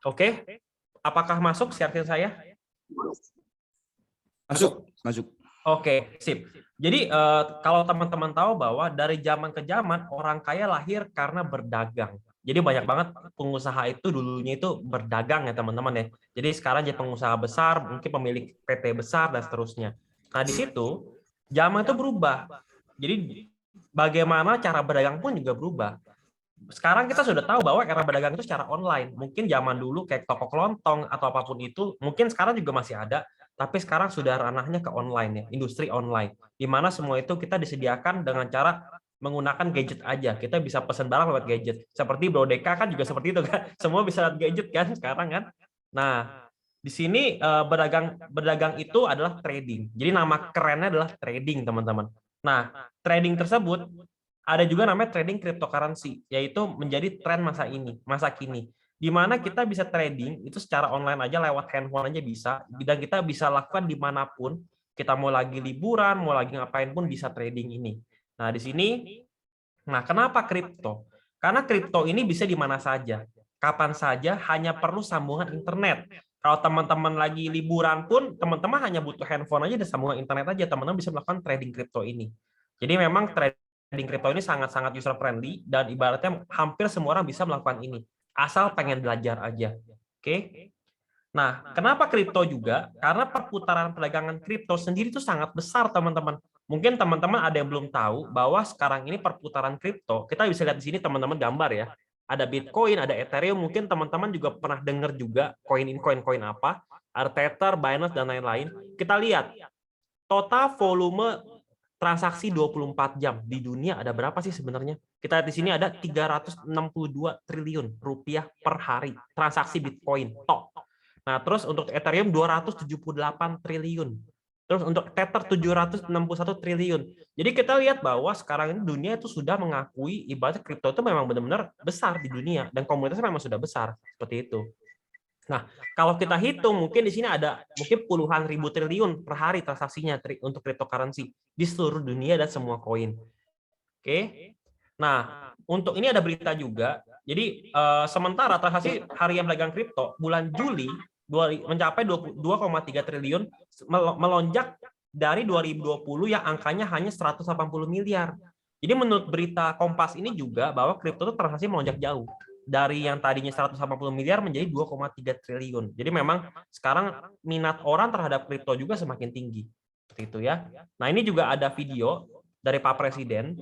Oke, apakah masuk siaran saya? Masuk. Oke, sip. Jadi kalau teman-teman tahu bahwa dari zaman ke zaman orang kaya lahir karena berdagang. Jadi banyak banget pengusaha itu dulunya itu berdagang ya teman-teman ya. Jadi sekarang jadi pengusaha besar, mungkin pemilik PT besar dan seterusnya. Nah di situ zaman itu berubah. Jadi bagaimana cara berdagang pun juga berubah. Sekarang kita sudah tahu bahwa era berdagang itu secara online. Mungkin zaman dulu kayak toko kelontong atau apapun itu, mungkin sekarang juga masih ada, tapi sekarang sudah ranahnya ke online ya, industri online. Di mana semua itu kita disediakan dengan cara menggunakan gadget aja. Kita bisa pesan barang lewat gadget. Seperti Brodeka kan juga seperti itu kan. Semua bisa lewat gadget kan sekarang kan. Nah, di sini berdagang itu adalah trading. Jadi nama kerennya adalah trading, teman-teman. Nah, trading tersebut ada juga namanya trading cryptocurrency, yaitu menjadi tren masa kini, di mana kita bisa trading itu secara online aja, lewat handphone aja bisa, dan kita bisa lakukan dimanapun, kita mau lagi liburan, mau lagi ngapain pun bisa trading ini. Nah, di sini, kenapa kripto? Karena kripto ini bisa di mana saja, kapan saja, hanya perlu sambungan internet. Kalau teman-teman lagi liburan pun, teman-teman hanya butuh handphone aja dan sambungan internet aja, teman-teman bisa melakukan trading kripto ini. Jadi memang trading kripto ini sangat-sangat user friendly dan ibaratnya hampir semua orang bisa melakukan ini asal pengen belajar aja. Oke. Nah, kenapa kripto juga? Karena perputaran perdagangan kripto sendiri itu sangat besar, teman-teman. Mungkin teman-teman ada yang belum tahu bahwa sekarang ini perputaran kripto, kita bisa lihat di sini teman-teman gambar ya. Ada Bitcoin, ada Ethereum, mungkin teman-teman juga pernah dengar juga koin apa, ada Tether, Binance dan lain-lain. Kita lihat total volume transaksi 24 jam di dunia ada berapa sih sebenarnya? Kita lihat di sini ada 362 triliun rupiah per hari transaksi Bitcoin. Tok. Nah, terus untuk Ethereum 278 triliun. Terus untuk Tether 761 triliun. Jadi kita lihat bahwa sekarang ini dunia itu sudah mengakui ibarat kripto itu memang benar-benar besar di dunia dan komunitasnya memang sudah besar seperti itu. Nah, kalau kita hitung mungkin di sini ada mungkin puluhan ribu triliun per hari transaksinya untuk cryptocurrency di seluruh dunia dan semua koin. Oke. Nah, untuk ini ada berita juga. Jadi sementara transaksi harian pedagang kripto bulan Juli mencapai 2,3 triliun, melonjak dari 2020 yang angkanya hanya 180 miliar. Jadi menurut berita Kompas ini juga bahwa kripto itu transaksi melonjak jauh dari yang tadinya 180 miliar menjadi 2,3 triliun. Jadi memang sekarang minat orang terhadap kripto juga semakin tinggi. Seperti itu ya. Nah, ini juga ada video dari Pak Presiden.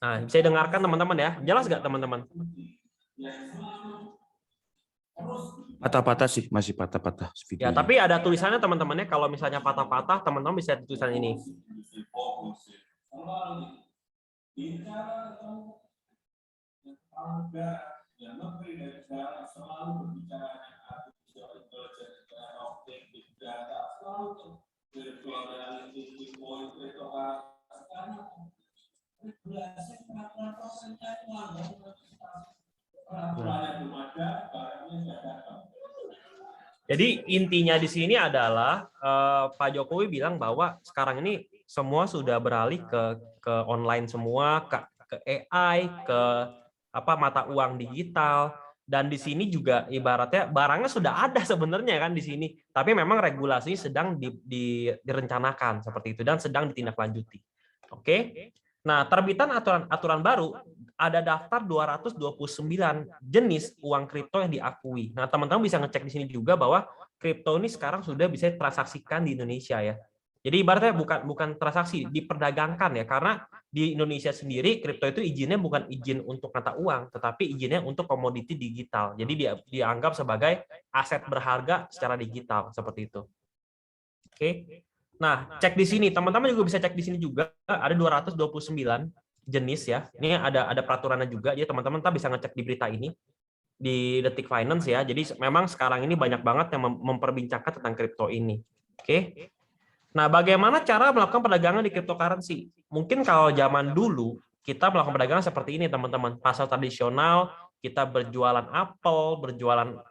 Nah, bisa dengarkan teman-teman ya. Jelas nggak teman-teman? Patah-patah sih, masih patah-patah Ya, videonya. tapi ada tulisannya teman-temannya. Kalau misalnya patah-patah, teman-teman bisa tulisan ini. Jadi intinya di sini adalah Pak Jokowi bilang bahwa sekarang ini semua sudah beralih ke online semua, ke AI, ke mata uang digital, dan di sini juga ibaratnya barangnya sudah ada sebenarnya kan di sini, tapi memang regulasi sedang direncanakan seperti itu dan sedang ditindaklanjuti. Oke. Nah, terbitan aturan baru, ada daftar 229 jenis uang kripto yang diakui. Nah, teman-teman bisa ngecek di sini juga bahwa kripto ini sekarang sudah bisa ditransaksikan di Indonesia ya. Jadi ibaratnya bukan transaksi, diperdagangkan ya, karena di Indonesia sendiri kripto itu izinnya bukan izin untuk mata uang, tetapi izinnya untuk komoditi digital. Jadi dianggap sebagai aset berharga secara digital seperti itu. Oke. Nah, cek di sini, teman-teman juga bisa cek di sini juga, ada 229 jenis ya. Ini ada peraturannya juga, jadi teman-teman bisa ngecek di berita ini di Detik Finance ya. Jadi memang sekarang ini banyak banget yang memperbincangkan tentang kripto ini. Oke. Nah, bagaimana cara melakukan perdagangan di cryptocurrency? Mungkin kalau zaman dulu kita melakukan perdagangan seperti ini, teman-teman. Pasar tradisional, kita berjualan apel, berjualan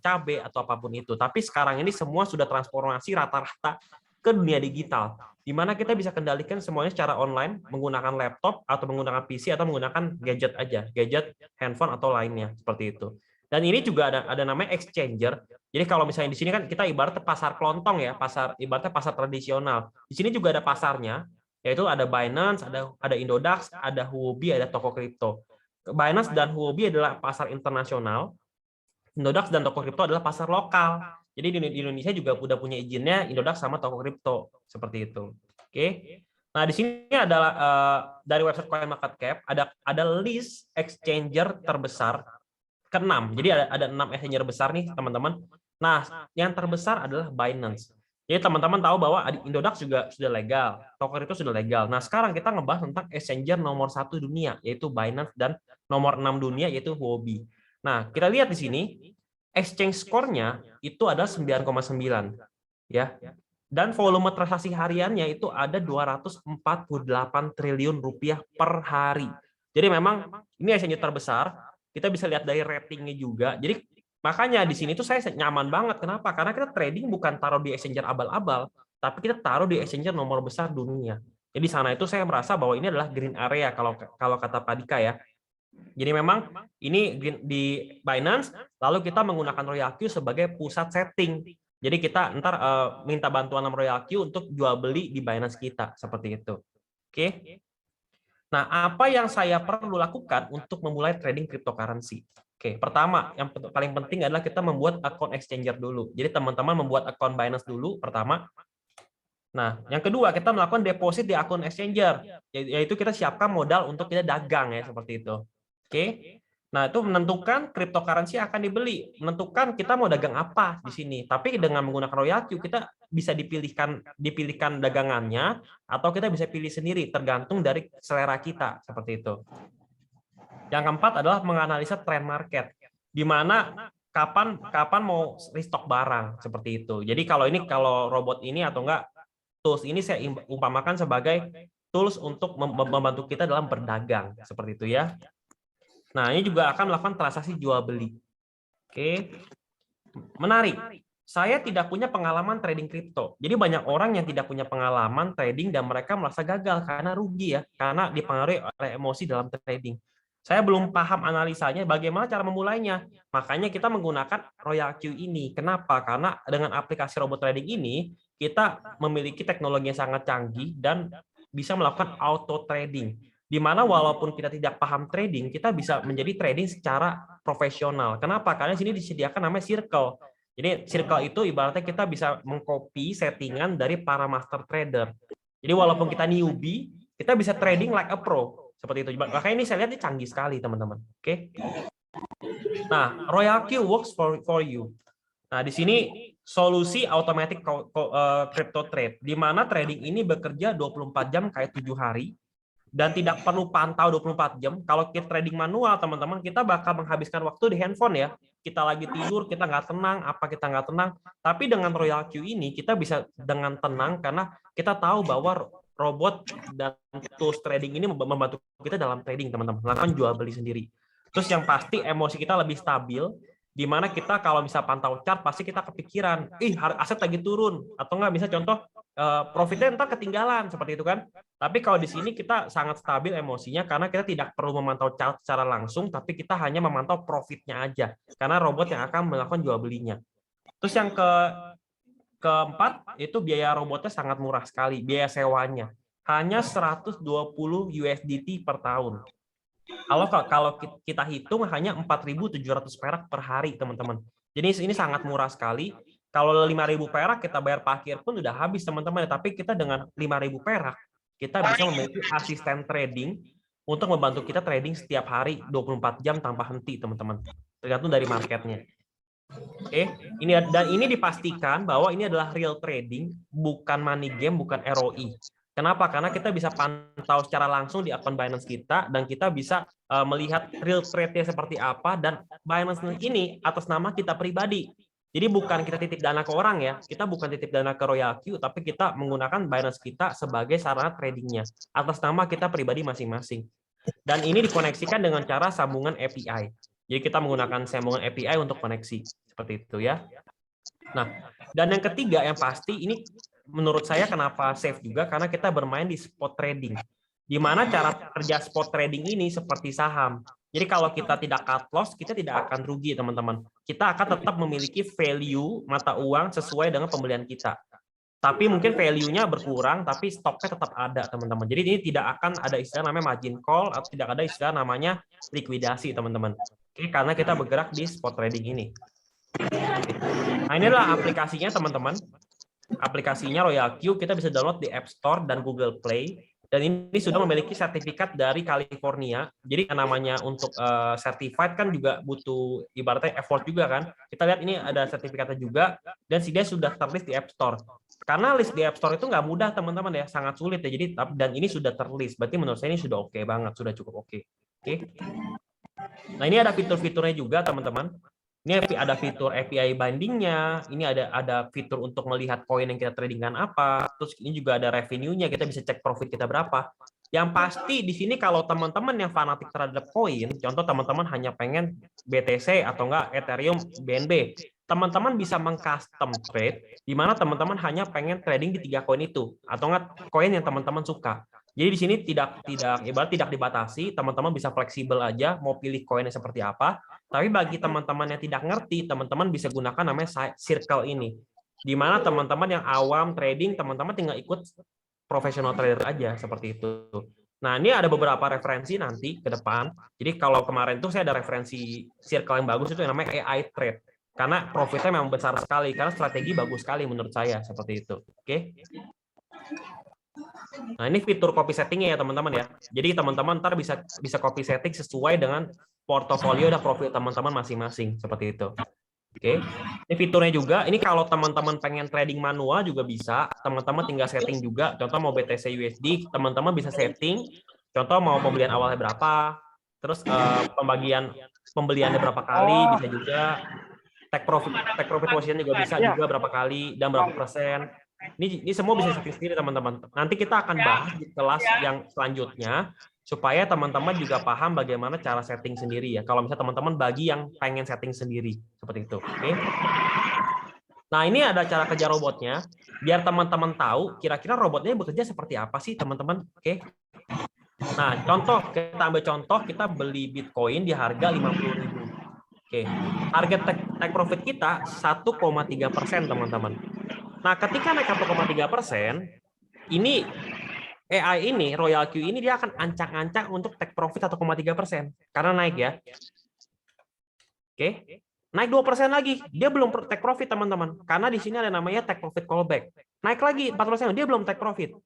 cabai atau apapun itu. Tapi sekarang ini semua sudah transformasi rata-rata ke dunia digital, di mana kita bisa kendalikan semuanya secara online menggunakan laptop atau menggunakan PC atau menggunakan gadget aja, gadget, handphone atau lainnya seperti itu. Dan ini juga ada namanya exchanger. Jadi kalau misalnya di sini kan kita ibaratnya pasar kelontong ya, ibaratnya pasar tradisional. Di sini juga ada pasarnya, yaitu ada Binance, ada Indodax, ada Huobi, ada toko kripto. Binance dan Huobi adalah pasar internasional. Indodax dan toko kripto adalah pasar lokal. Jadi di Indonesia juga udah punya izinnya Indodax sama toko kripto seperti itu. Oke. Nah, di sini adalah dari website CoinMarketCap ada list exchanger terbesar ke-6. Jadi ada 6 exchanger besar nih, teman-teman. Nah, yang terbesar adalah Binance. Jadi teman-teman tahu bahwa Indodax juga sudah legal, toko kripto sudah legal. Nah, sekarang kita ngebahas tentang exchanger nomor 1 dunia, yaitu Binance, dan nomor 6 dunia yaitu Huobi. Nah, kita lihat di sini exchange score-nya itu ada 9,9 ya. Dan volume transaksi hariannya itu ada 248 triliun rupiah per hari. Jadi memang ini exchange terbesar. Kita bisa lihat dari ratingnya juga. Jadi makanya di sini tuh saya nyaman banget. Kenapa? Karena kita trading bukan taruh di exchanger abal-abal, tapi kita taruh di exchanger nomor besar dunia. Jadi sana itu saya merasa bahwa ini adalah green area kalau kata Pak Dika ya. Jadi memang ini di Binance, lalu kita menggunakan Royal Q sebagai pusat setting. Jadi kita ntar minta bantuan sama Royal Q untuk jual beli di Binance kita seperti itu. Oke. Nah, apa yang saya perlu lakukan untuk memulai trading cryptocurrency? Oke, pertama, yang paling penting adalah kita membuat akun exchanger dulu. Jadi teman-teman membuat akun Binance dulu pertama. Nah, yang kedua, kita melakukan deposit di akun exchanger, yaitu kita siapkan modal untuk kita dagang ya, seperti itu. Oke. Nah, itu menentukan cryptocurrency akan dibeli, menentukan kita mau dagang apa di sini. Tapi dengan menggunakan Royal Q kita bisa dipilihkan dagangannya, atau kita bisa pilih sendiri tergantung dari selera kita seperti itu. Yang keempat adalah menganalisa trend market, di mana kapan mau restock barang seperti itu. Jadi kalau robot ini atau enggak tools ini saya umpamakan sebagai tools untuk membantu kita dalam berdagang seperti itu ya. Nah, ini juga akan melakukan transaksi jual beli. Oke. Menarik. Saya tidak punya pengalaman trading kripto. Jadi banyak orang yang tidak punya pengalaman trading dan mereka merasa gagal karena rugi ya, karena dipengaruhi oleh emosi dalam trading. Saya belum paham analisanya bagaimana cara memulainya. Makanya kita menggunakan Royal Q ini. Kenapa? Karena dengan aplikasi robot trading ini kita memiliki teknologi yang sangat canggih dan bisa melakukan auto trading. Di mana walaupun kita tidak paham trading, kita bisa menjadi trading secara profesional. Kenapa? Karena di sini disediakan namanya circle. Jadi circle itu ibaratnya kita bisa mengcopy settingan dari para master trader. Jadi walaupun kita newbie, kita bisa trading like a pro. Seperti itu. Makanya ini saya lihat ini canggih sekali, teman-teman. Oke. Nah, Royal Q works for you. Nah, di sini solusi automatic crypto trade, di mana trading ini bekerja 24 jam kayak 7 hari. Dan tidak perlu pantau 24 jam. Kalau kita trading manual, teman-teman, kita bakal menghabiskan waktu di handphone ya. Kita lagi tidur, kita nggak tenang, kita nggak tenang. Tapi dengan Royal Q ini, kita bisa dengan tenang karena kita tahu bahwa robot dan tools trading ini membantu kita dalam trading, teman-teman. Melakukan jual beli sendiri. Terus yang pasti emosi kita lebih stabil, di mana kita kalau bisa pantau chart, pasti kita kepikiran, aset lagi turun. Atau nggak, bisa contoh, profitnya ntar ketinggalan, seperti itu kan. Tapi kalau di sini kita sangat stabil emosinya karena kita tidak perlu memantau chart secara langsung, tapi kita hanya memantau profitnya aja. Karena robot yang akan melakukan jual belinya. Terus yang keempat, itu biaya robotnya sangat murah sekali, biaya sewanya. Hanya 120 USDT per tahun. Kalau kita hitung hanya 4.700 perak per hari, teman-teman. Jadi ini sangat murah sekali. Kalau 5.000 perak kita bayar parkir pun udah habis, teman-teman. Tapi kita dengan 5.000 perak, kita bisa memiliki asisten trading untuk membantu kita trading setiap hari 24 jam tanpa henti, teman-teman. Tergantung dari marketnya. Oke, ini dipastikan bahwa ini adalah real trading, bukan money game, bukan ROI. Kenapa? Karena kita bisa pantau secara langsung di akun Binance kita, dan kita bisa melihat real trade-nya seperti apa, dan Binance ini atas nama kita pribadi. Jadi bukan kita titip dana ke orang ya, kita bukan titip dana ke Royal Q, tapi kita menggunakan Binance kita sebagai sarana tradingnya atas nama kita pribadi masing-masing. Dan ini dikoneksikan dengan cara sambungan API. Jadi kita menggunakan sambungan API untuk koneksi seperti itu ya. Nah, dan yang ketiga yang pasti ini menurut saya kenapa safe juga, karena kita bermain di spot trading. Di mana cara kerja spot trading ini seperti saham. Jadi kalau kita tidak cut loss, kita tidak akan rugi, teman-teman. Kita akan tetap memiliki value mata uang sesuai dengan pembelian kita. Tapi mungkin value-nya berkurang, tapi stoknya tetap ada, teman-teman. Jadi ini tidak akan ada istilah namanya margin call, atau tidak ada istilah namanya likuidasi, teman-teman. Oke, karena kita bergerak di spot trading ini. Nah, ini adalah aplikasinya, teman-teman. Aplikasinya Royal Q, kita bisa download di App Store dan Google Play. Dan ini sudah memiliki sertifikat dari California. Jadi yang namanya untuk certified kan juga butuh ibaratnya effort juga kan. Kita lihat ini ada sertifikatnya juga, dan dia sudah terlist di App Store. Karena list di App Store itu nggak mudah, teman-teman ya, sangat sulit ya. Jadi dan ini sudah terlist, berarti menurut saya ini sudah oke banget, sudah cukup oke. Oke. Nah, ini ada fitur-fiturnya juga, teman-teman. Ini ada fitur API bindingnya, ini ada fitur untuk melihat koin yang kita tradingkan apa, terus ini juga ada revenue-nya, kita bisa cek profit kita berapa. Yang pasti di sini kalau teman-teman yang fanatik terhadap koin, contoh teman-teman hanya pengen BTC atau enggak Ethereum, BNB, teman-teman bisa meng-custom trade, di mana teman-teman hanya pengen trading di 3 koin itu, atau enggak koin yang teman-teman suka. Jadi di sini tidak dibatasi, teman-teman bisa fleksibel aja mau pilih koinnya seperti apa. Tapi bagi teman-teman yang tidak ngerti, teman-teman bisa gunakan namanya circle ini. Di mana teman-teman yang awam trading, teman-teman tinggal ikut professional trader aja seperti itu. Nah, ini ada beberapa referensi nanti ke depan. Jadi kalau kemarin tuh saya ada referensi circle yang bagus itu yang namanya AI Trade. Karena profitnya memang besar sekali, karena strategi bagus sekali menurut saya seperti itu. Oke. Nah, ini fitur copy settingnya ya teman-teman ya. Jadi teman-teman ntar bisa copy setting sesuai dengan portofolio dan profil teman-teman masing-masing seperti itu. Oke. Ini fiturnya juga. Ini kalau teman-teman pengen trading manual juga bisa. Teman-teman tinggal setting juga. Contoh mau BTC USD, teman-teman bisa setting. Contoh mau pembelian awalnya berapa, terus pembeliannya berapa kali, bisa juga take profit position juga bisa juga berapa kali dan berapa persen. Ini semua bisa setting sendiri teman-teman. Nanti kita akan bahas di kelas yang selanjutnya supaya teman-teman juga paham bagaimana cara setting sendiri ya. Kalau misalnya teman-teman bagi yang pengen setting sendiri seperti itu. Oke. Nah, ini ada cara kerja robotnya biar teman-teman tahu kira-kira robotnya bekerja seperti apa sih teman-teman. Oke. Nah, kita ambil contoh kita beli Bitcoin di harga 50.000. Oke. Target take profit kita 1,3% teman-teman. Nah, ketika naik 1,3%, ini AI ini, Royal Q ini dia akan ancang-ancang untuk take profit 1,3%. Karena naik ya. Oke. Naik 2% lagi. Dia belum take profit, teman-teman. Karena di sini ada namanya take profit callback. Naik lagi 4%, dia belum take profit.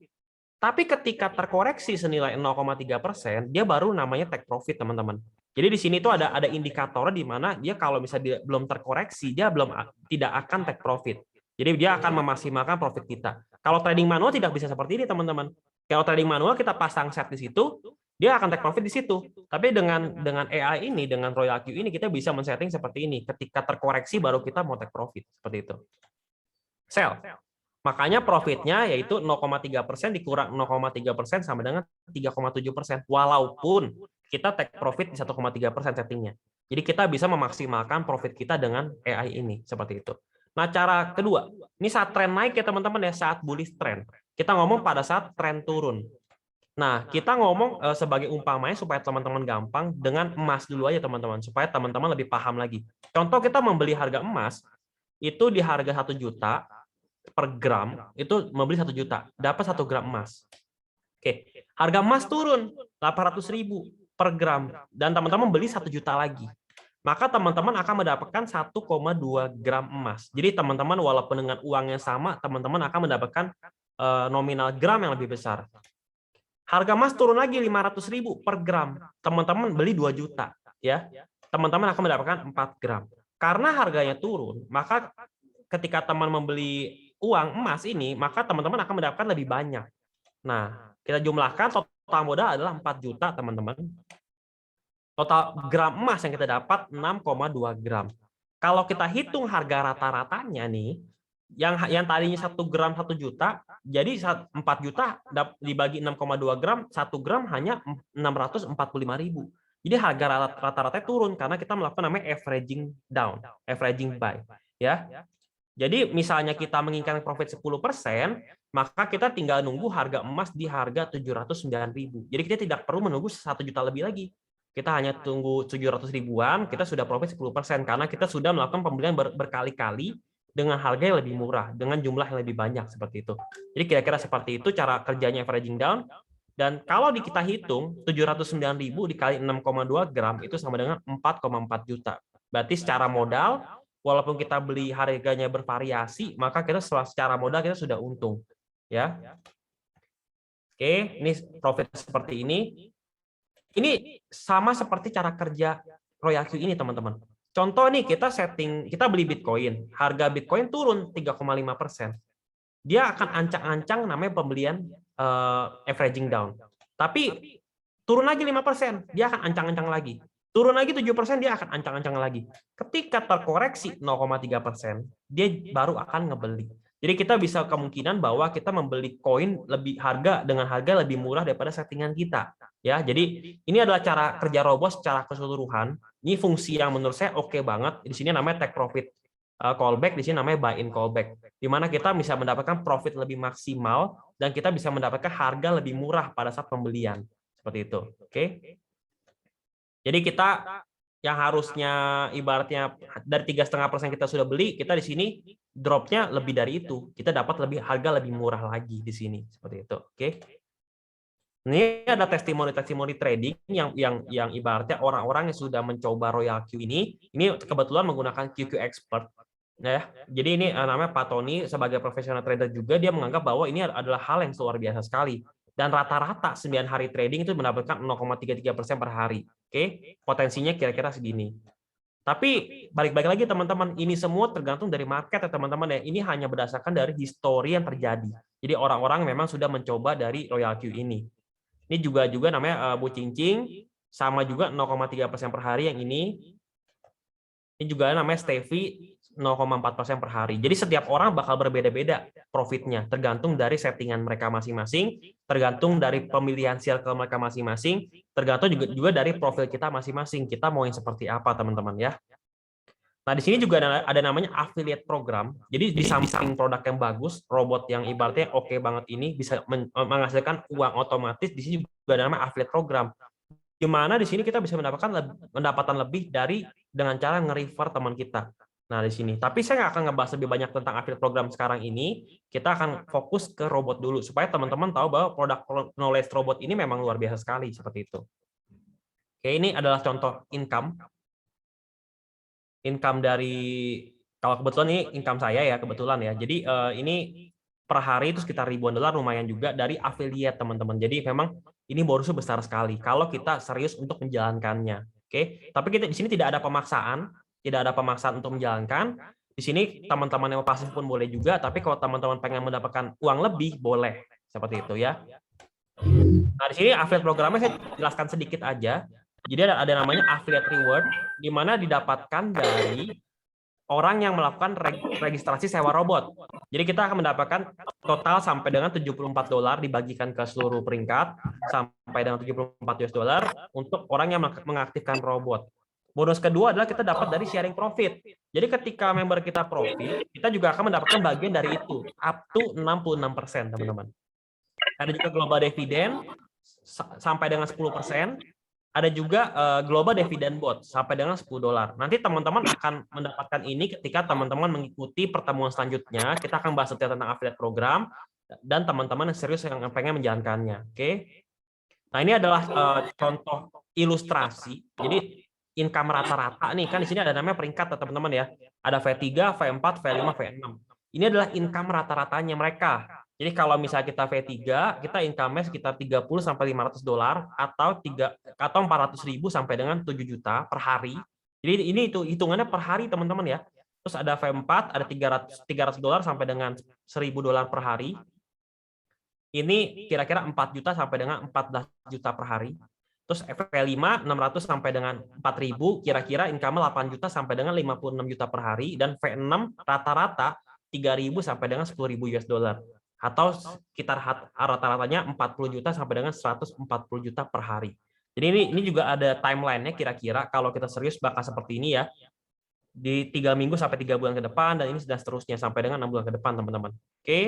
Tapi ketika terkoreksi senilai 0,3%, dia baru namanya take profit, teman-teman. Jadi di sini tuh ada indikator di mana dia kalau misalnya dia belum terkoreksi, dia tidak akan take profit. Jadi dia akan memaksimalkan profit kita. Kalau trading manual tidak bisa seperti ini, teman-teman. Kalau trading manual kita pasang set di situ, dia akan take profit di situ. Tapi dengan AI ini, dengan Royal Q ini kita bisa men-setting seperti ini. Ketika terkoreksi baru kita mau take profit seperti itu. Sell. Makanya profitnya yaitu 0,3% dikurang 0,3% sama dengan 3,7%. Walaupun kita take profit di 1,3% settingnya. Jadi kita bisa memaksimalkan profit kita dengan AI ini seperti itu. Nah, cara kedua, ini saat tren naik ya teman-teman ya, saat bullish trend. Kita ngomong pada saat tren turun. Nah, kita ngomong sebagai umpamanya supaya teman-teman gampang dengan emas dulu aja teman-teman, supaya teman-teman lebih paham lagi. Contoh kita membeli harga emas, itu di harga 1 juta per gram, itu membeli 1 juta, dapat 1 gram emas. Oke, harga emas turun 800.000 per gram, dan teman-teman beli 1 juta lagi. Maka teman-teman akan mendapatkan 1,2 gram emas. Jadi teman-teman walaupun dengan uang yang sama, teman-teman akan mendapatkan nominal gram yang lebih besar. Harga emas turun lagi 500.000 per gram. Teman-teman beli 2 juta. Ya, teman-teman akan mendapatkan 4 gram. Karena harganya turun, maka ketika teman membeli uang emas ini, maka teman-teman akan mendapatkan lebih banyak. Nah, kita jumlahkan total modal adalah 4 juta, teman-teman. Total gram emas yang kita dapat 6,2 gram. Kalau kita hitung harga rata-ratanya nih, yang tadinya 1 gram 1 juta, jadi 4 juta dibagi 6,2 gram, 1 gram hanya 645.000. Jadi harga rata-rata turun karena kita melakukan namanya averaging down, averaging buy. Ya. Jadi misalnya kita menginginkan profit 10%, maka kita tinggal nunggu harga emas di harga 709.000. Jadi kita tidak perlu menunggu 1 juta lebih lagi. kita hanya tunggu 700 ribuan, kita sudah profit 10% karena kita sudah melakukan pembelian berkali-kali dengan harga yang lebih murah, dengan jumlah yang lebih banyak seperti itu. Jadi kira-kira seperti itu cara kerjanya averaging down. Dan kalau kita hitung 709.000 dikali 6,2 gram itu sama dengan 4,4 juta. Berarti secara modal, walaupun kita beli harganya bervariasi, maka kita secara modal kita sudah untung. Ya. Oke, ini profit seperti ini. Ini sama seperti cara kerja Royal Q ini, teman-teman. Contoh nih, kita beli Bitcoin, harga Bitcoin turun 3,5%. Dia akan ancang-ancang namanya pembelian averaging down. Tapi turun lagi 5%, dia akan ancang-ancang lagi. Turun lagi 7%, dia akan ancang-ancang lagi. Ketika terkoreksi 0,3%, dia baru akan ngebeli. Jadi kita bisa kemungkinan bahwa kita membeli koin dengan harga lebih murah daripada settingan kita. Ya, jadi ini adalah cara kerja robot secara keseluruhan. Ini fungsi yang menurut saya oke banget. Di sini namanya take profit callback, di sini namanya buy in callback, di mana kita bisa mendapatkan profit lebih maksimal dan kita bisa mendapatkan harga lebih murah pada saat pembelian seperti itu. Oke. Jadi kita yang harusnya ibaratnya dari 3,5% kita sudah beli, kita di sini dropnya lebih dari itu, kita dapat harga lebih murah lagi di sini seperti itu. Oke. Ini ada testimoni trading yang ibaratnya orang-orang yang sudah mencoba Royal Q ini kebetulan menggunakan QQ Expert. Ya, jadi ini namanya Pak Tony sebagai profesional trader juga, dia menganggap bahwa ini adalah hal yang luar biasa sekali. Dan rata-rata 9 hari trading itu mendapatkan 0,33% per hari. Oke, potensinya kira-kira segini. Tapi balik-balik lagi teman-teman, ini semua tergantung dari market ya teman-teman ya. Ini hanya berdasarkan dari histori yang terjadi. Jadi orang-orang memang sudah mencoba dari Royal Q ini. Ini juga namanya Bu Cincing, sama juga 0,3% per hari yang ini. Ini juga namanya Stevie 0,4% per hari. Jadi setiap orang bakal berbeda-beda profitnya, tergantung dari settingan mereka masing-masing, tergantung dari pemilihan circle mereka masing-masing, tergantung juga dari profil kita masing-masing. Kita mau yang seperti apa, teman-teman ya. Nah, di sini juga ada namanya affiliate program. Jadi di samping produk yang bagus, robot yang ibaratnya oke banget ini bisa menghasilkan uang otomatis, di sini juga ada namanya affiliate program. Di mana di sini kita bisa mendapatkan pendapatan lebih dengan cara nge-refer teman kita. Nah, di sini. Tapi saya nggak akan ngebahas lebih banyak tentang affiliate program sekarang ini. Kita akan fokus ke robot dulu supaya teman-teman tahu bahwa produk knowledge robot ini memang luar biasa sekali seperti itu. Oke, ini adalah contoh income dari, kalau kebetulan ini income saya ya kebetulan ya. Jadi ini per hari itu sekitar ribuan dolar, lumayan juga dari affiliate teman-teman. Jadi memang ini bonusnya besar sekali kalau kita serius untuk menjalankannya. Oke, tapi kita di sini tidak ada pemaksaan untuk menjalankan. Di sini teman-teman yang pasif pun boleh juga, tapi kalau teman-teman pengen mendapatkan uang lebih boleh seperti itu ya. Nah, di sini affiliate programnya saya jelaskan sedikit aja. Jadi ada namanya affiliate reward, di mana didapatkan dari orang yang melakukan registrasi sewa robot. Jadi kita akan mendapatkan total sampai dengan $74 dibagikan ke seluruh peringkat sampai dengan $74 untuk orang yang mengaktifkan robot. Bonus kedua adalah kita dapat dari sharing profit. Jadi ketika member kita profit, kita juga akan mendapatkan bagian dari itu, up to 66%, teman-teman. Ada juga global dividend sampai dengan 10%. Ada juga global dividend bot sampai dengan $10. Nanti teman-teman akan mendapatkan ini ketika teman-teman mengikuti pertemuan selanjutnya. Kita akan bahas detail tentang affiliate program dan teman-teman yang serius yang pengen menjalankannya. Oke. Nah, ini adalah contoh ilustrasi. Jadi income rata-rata nih, kan di sini ada namanya peringkat teman-teman ya. Ada V3, V4, V5, V6. Ini adalah income rata-ratanya mereka. Jadi kalau misalnya kita V3, kita income-nya sekitar $30 sampai $500 atau 400.000 sampai dengan 7 juta per hari. Jadi ini itu hitungannya per hari teman-teman ya. Terus ada V4 ada $300 sampai dengan $1.000 per hari. Ini kira-kira 4 juta sampai dengan 14 juta per hari. Terus V5 600 sampai dengan 4.000, kira-kira income 8 juta sampai dengan 56 juta per hari, dan V6 rata-rata 3.000 sampai dengan 10.000 US dollar. Atau sekitar rata-ratanya 40 juta sampai dengan 140 juta per hari. Jadi ini juga ada timeline-nya kira-kira kalau kita serius bakal seperti ini ya. Di 3 minggu sampai 3 bulan ke depan, dan ini sudah seterusnya sampai dengan 6 bulan ke depan, teman-teman. Oke.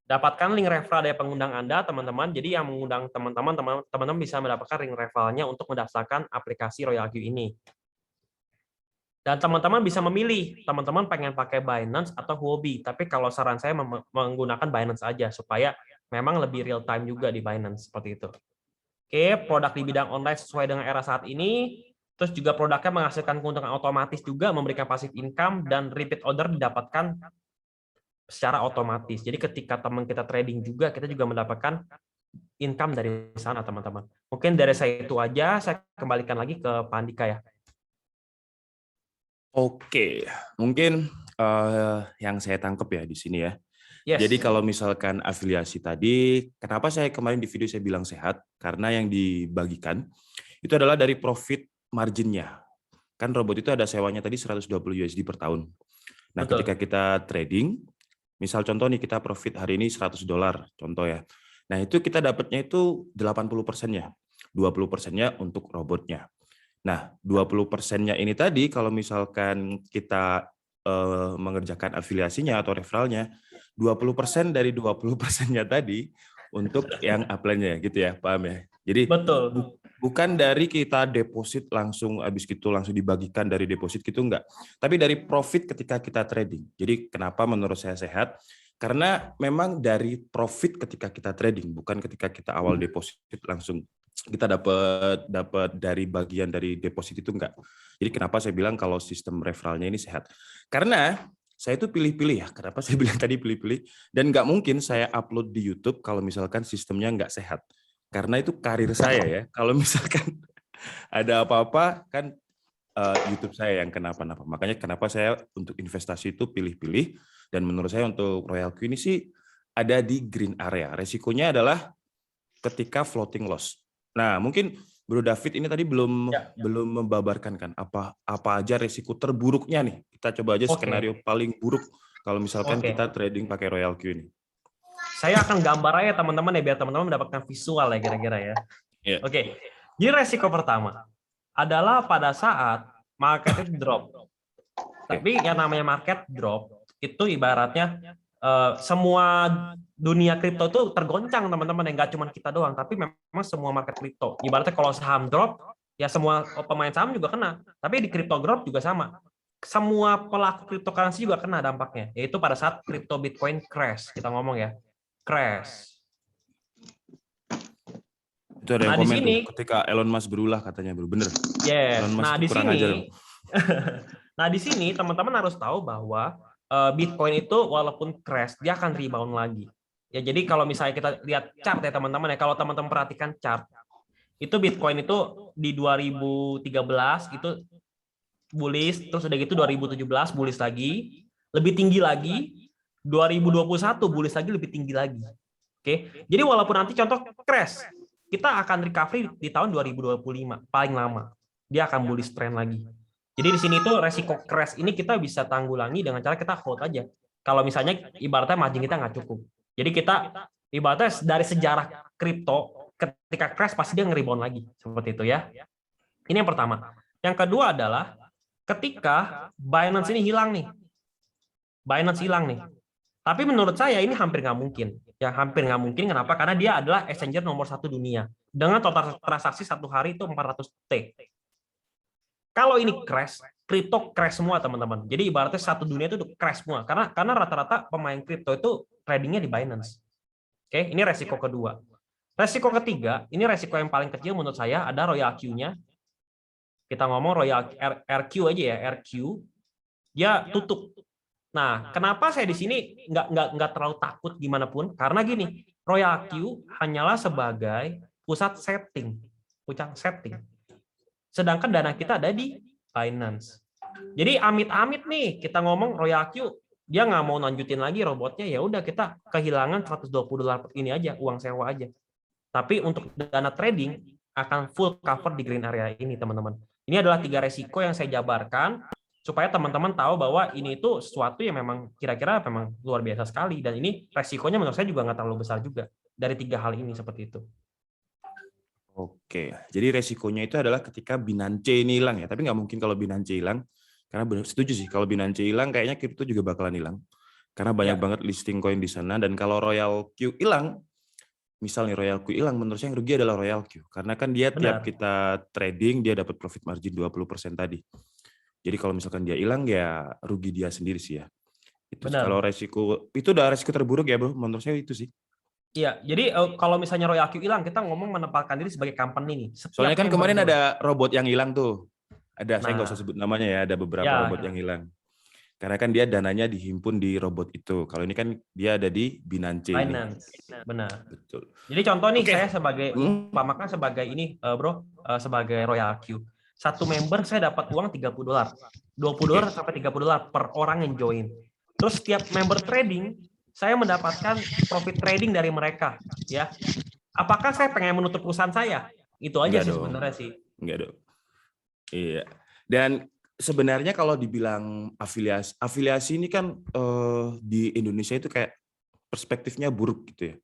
Dapatkan link referral dari pengundang Anda, teman-teman. Jadi yang mengundang teman-teman bisa mendapatkan link referralnya untuk mendaftarkan aplikasi Royal Q ini. Dan teman-teman bisa memilih, teman-teman pengen pakai Binance atau Huobi. Tapi kalau saran saya menggunakan Binance aja, supaya memang lebih real time juga di Binance, seperti itu. Oke, produk di bidang online sesuai dengan era saat ini. Terus juga produknya menghasilkan keuntungan otomatis juga, memberikan passive income, dan repeat order didapatkan secara otomatis. Jadi ketika teman kita trading juga, kita juga mendapatkan income dari sana, teman-teman. Mungkin dari saya itu aja, saya kembalikan lagi ke Pak Andika ya. Oke, mungkin yang saya tangkap ya di sini ya. Yes. Jadi kalau misalkan afiliasi tadi, kenapa saya kemarin di video saya bilang sehat? Karena yang dibagikan itu adalah dari profit marginnya. Kan robot itu ada sewanya tadi 120 USD per tahun. Nah, Betul. ketika kita trading, misal contoh nih kita profit hari ini $100, contoh ya. Nah, itu kita dapatnya itu 80%-nya. 20%-nya untuk robotnya. Nah, 20%-nya ini tadi kalau misalkan kita mengerjakan afiliasinya atau referralnya, 20% dari 20%-nya tadi untuk yang upline-nya gitu ya, paham ya? Jadi betul. Bukan dari kita deposit langsung habis gitu langsung dibagikan dari deposit gitu enggak. Tapi dari profit ketika kita trading. Jadi kenapa menurut saya sehat? Karena memang dari profit ketika kita trading, bukan ketika kita awal deposit langsung kita dapat dari bagian dari deposit itu enggak. Jadi kenapa saya bilang kalau sistem referralnya ini sehat? Karena saya itu pilih-pilih ya. Kenapa saya bilang tadi pilih-pilih? Dan nggak mungkin saya upload di YouTube kalau misalkan sistemnya nggak sehat. Karena itu karir saya ya. Kalau misalkan ada apa-apa kan YouTube saya yang kenapa-napa. Makanya kenapa saya untuk investasi itu pilih-pilih. Dan menurut saya untuk Royal Q ini sih ada di green area. Resikonya adalah ketika floating loss. Nah, mungkin Bro David ini tadi belum membabarkan kan apa aja resiko terburuknya nih. Kita coba aja skenario paling buruk kalau misalkan kita trading pakai Royal Q ini. Saya akan gambar aja teman-teman ya biar teman-teman mendapatkan visual ya kira-kira ya. Yeah. Oke. Jadi resiko pertama adalah pada saat market itu drop. Tapi yang namanya market drop itu ibaratnya semua dunia kripto itu tergoncang teman-teman, yang nggak cuma kita doang, tapi memang semua market kripto. Ibaratnya kalau saham drop, ya semua pemain saham juga kena. Tapi di kripto drop juga sama. Semua pelaku cryptocurrency juga kena dampaknya, yaitu pada saat kripto Bitcoin crash. Kita ngomong ya, crash. Itu ada yang komen tuh, ketika Elon Musk berulah katanya, bro. Bener. Yes. Elon Musk Nah, di kurang sini, ajar. nah di sini teman-teman harus tahu bahwa Bitcoin itu walaupun crash, dia akan rebound lagi. Ya, jadi kalau misalnya kita lihat chart ya teman-teman ya, kalau teman-teman perhatikan chart, itu Bitcoin itu di 2013 itu bullish, terus udah gitu 2017 bullish lagi, lebih tinggi lagi, 2021 bullish lagi, lebih tinggi lagi. Oke, jadi walaupun nanti contoh crash, kita akan recovery di tahun 2025 paling lama. Dia akan bullish trend lagi. Jadi di sini tuh resiko crash ini kita bisa tanggulangi dengan cara kita hold aja. Kalau misalnya ibaratnya margin kita nggak cukup. Jadi kita ibaratnya dari sejarah kripto ketika crash pasti dia nge-rebound lagi seperti itu ya. Ini yang pertama. Yang kedua adalah ketika Binance ini hilang nih. Binance hilang nih. Tapi menurut saya ini hampir nggak mungkin. Ya hampir nggak mungkin. Kenapa? Karena dia adalah exchanger nomor 1 dunia. Dengan total transaksi satu hari itu 400 T. Kalau ini crash, kripto crash semua teman-teman. Jadi ibaratnya satu dunia itu crash semua. Karena rata-rata pemain kripto itu tradingnya di Binance. Oke, ini resiko kedua. Resiko ketiga, ini resiko yang paling kecil menurut saya, ada Royal Q-nya. Kita ngomong Royal RQ aja ya, RQ. Dia tutup. Nah, kenapa saya di sini nggak terlalu takut gimana pun? Karena gini, Royal Q hanyalah sebagai pusat setting. Sedangkan dana kita ada di Binance. Jadi amit-amit nih kita ngomong Royal Q, dia nggak mau lanjutin lagi robotnya, ya udah kita kehilangan $120 ini aja, uang sewa aja. Tapi untuk dana trading akan full cover di green area ini, teman-teman. Ini adalah 3 resiko yang saya jabarkan supaya teman-teman tahu bahwa ini itu sesuatu yang memang kira-kira memang luar biasa sekali, dan ini resikonya menurut saya juga nggak terlalu besar juga dari 3 hal ini seperti itu. Oke, jadi resikonya itu adalah ketika Binance ini hilang ya, tapi nggak mungkin kalau Binance hilang, karena benar setuju sih, kalau Binance hilang kayaknya kripto juga bakalan hilang. Karena banyak banget listing koin di sana, dan kalau Royal Q hilang, misalnya Royal Q hilang, menurut saya yang rugi adalah Royal Q. Karena kan dia tiap Benar. kita trading, dia dapat profit margin 20% tadi. Jadi kalau misalkan dia hilang, ya rugi dia sendiri sih ya. Itu sih. Kalau Benar. resiko, itu udah resiko terburuk ya bro, menurut saya itu sih. Iya, jadi kalau misalnya Royal Q hilang, kita ngomong menempatkan diri sebagai company nih. Setiap Soalnya kan member kemarin join. ada robot yang hilang tuh. Ada, saya nggak usah Nah, sebut namanya ya, ada beberapa robot ya, yang hilang. Karena kan dia dananya dihimpun di robot itu. Kalau ini kan dia ada di Binance ini. Binance. Benar. Betul. Jadi contoh nih, Oke. saya sebagai, umpamakan sebagai ini, bro, sebagai Royal Q. Satu member saya dapat uang $30. $20 sampai $30 per orang yang join. Terus setiap member trading, saya mendapatkan profit trading dari mereka. Ya, apakah saya pengen menutup perusahaan saya? Itu aja Enggak sih dong. sebenarnya sih. Enggak dong. Iya. Dan sebenarnya kalau dibilang afiliasi ini kan di Indonesia itu kayak perspektifnya buruk gitu ya.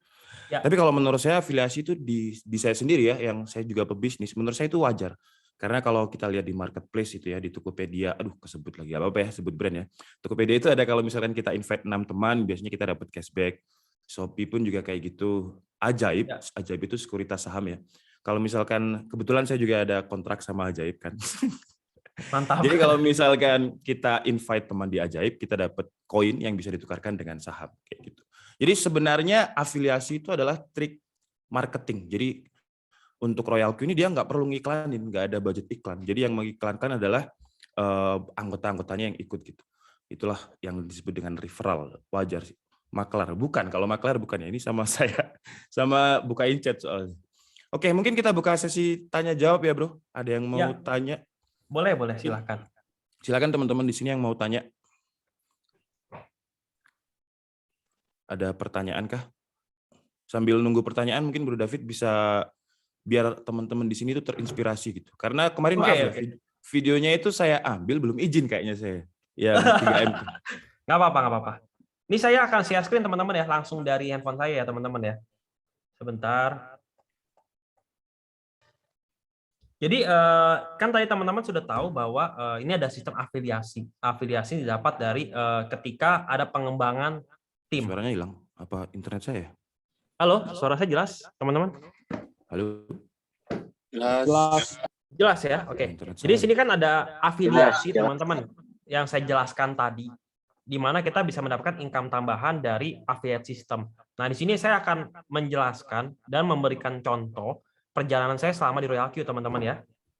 Ya. Tapi kalau menurut saya afiliasi itu di saya sendiri ya, yang saya juga pebisnis, menurut saya itu wajar. Karena kalau kita lihat di marketplace itu ya, di Tokopedia, aduh kesebut lagi apa ya, sebut brand ya. Tokopedia itu ada kalau misalkan kita invite 6 teman, biasanya kita dapat cashback. Shopee pun juga kayak gitu. Ajaib, Ya. Ajaib itu sekuritas saham ya. Kalau misalkan, kebetulan saya juga ada kontrak sama Ajaib kan. Mantap. Jadi kalau misalkan kita invite teman di Ajaib, kita dapat koin yang bisa ditukarkan dengan saham kayak gitu. Jadi sebenarnya afiliasi itu adalah trik marketing. Jadi untuk Royal Q ini dia nggak perlu ngiklanin, nggak ada budget iklan. Jadi yang mengiklankan adalah anggota-anggotanya yang ikut gitu. Itulah yang disebut dengan referral, wajar sih. Maklar, bukan. Kalau maklar bukan ya, ini sama saya. Sama bukain chat soalnya. Oke, mungkin kita buka sesi tanya jawab ya bro. Ada yang mau tanya? Boleh, silakan. Silakan teman-teman di sini yang mau tanya. Ada pertanyaan kah? Sambil nunggu pertanyaan, mungkin Bro David bisa biar teman-teman di sini itu terinspirasi gitu. Karena kemarin maaf ya, videonya itu saya ambil belum izin kayaknya saya. Yang 3M. Nggak apa-apa. Ini saya akan share screen teman-teman ya, langsung dari handphone saya ya teman-teman ya. Sebentar. Jadi kan tadi teman-teman sudah tahu bahwa ini ada sistem afiliasi. Afiliasi didapat dari ketika ada pengembangan tim. Suaranya hilang. Apa internet saya? Halo, suara saya jelas, teman-teman? Halo. Jelas ya. Oke. Jadi sini kan ada afiliasi teman-teman yang saya jelaskan tadi, di mana kita bisa mendapatkan income tambahan dari affiliate system. Nah, di sini saya akan menjelaskan dan memberikan contoh perjalanan saya selama di Royal Q, teman-teman ya.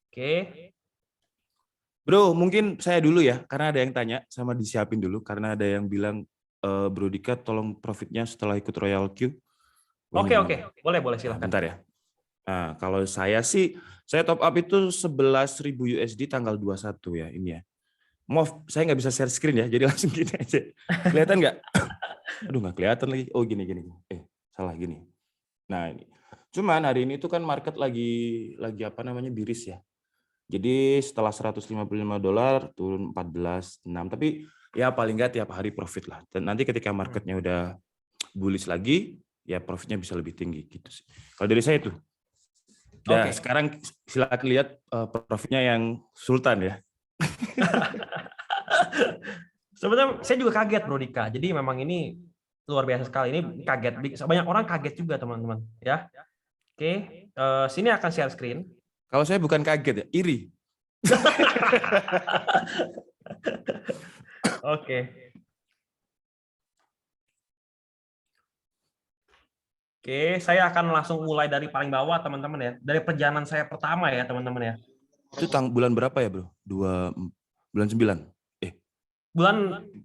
Oke. Bro, mungkin saya dulu ya, karena ada yang tanya, sama disiapin dulu, karena ada yang bilang, Bro Dika, tolong profitnya setelah ikut Royal Q. Oke. Boleh, silakan. Bentar ya. Nah, kalau saya sih, saya top up itu 11.000 USD tanggal 21 ya, ini ya. Maaf, saya nggak bisa share screen ya, jadi langsung gini aja. Kelihatan nggak? Aduh, nggak kelihatan lagi. Oh, gini. Salah gini. Nah, ini. Cuman hari ini tuh kan market lagi apa namanya, biris ya. Jadi setelah $155 turun 14.6. Tapi ya paling nggak tiap hari profit lah. Dan nanti ketika marketnya udah bullish lagi, ya profitnya bisa lebih tinggi gitu sih. Kalau dari saya tuh. Nah, sekarang silakan lihat profitnya yang Sultan ya. Sebenarnya saya juga kaget Bro Dika. Jadi memang ini luar biasa sekali. Ini kaget. Banyak orang kaget juga teman-teman. Ya. Oke. Sini akan share screen. Kalau saya bukan kaget ya, iri. Oke. Oke, saya akan langsung mulai dari paling bawah teman-teman ya. Dari perjalanan saya pertama ya teman-teman ya. Itu bulan berapa ya bro? Bulan 9?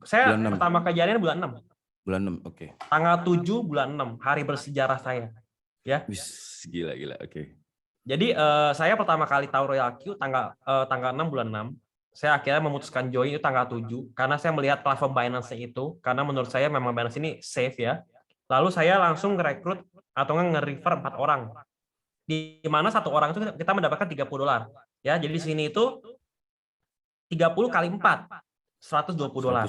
Saya bulan 6. Pertama kejadian bulan 6. Bulan 6, oke. Tanggal 7 bulan 6, hari bersejarah saya. Ya. Gila, oke. Jadi saya pertama kali tahu Royal Q tanggal 6 bulan 6. Saya akhirnya memutuskan join itu tanggal 7 karena saya melihat platform Binance itu, karena menurut saya memang Binance ini safe ya. Lalu saya langsung ngerekrut atau nge-refer 4 orang. Di mana satu orang itu kita mendapatkan $30. Ya, jadi di sini itu 30 kali 4, $120.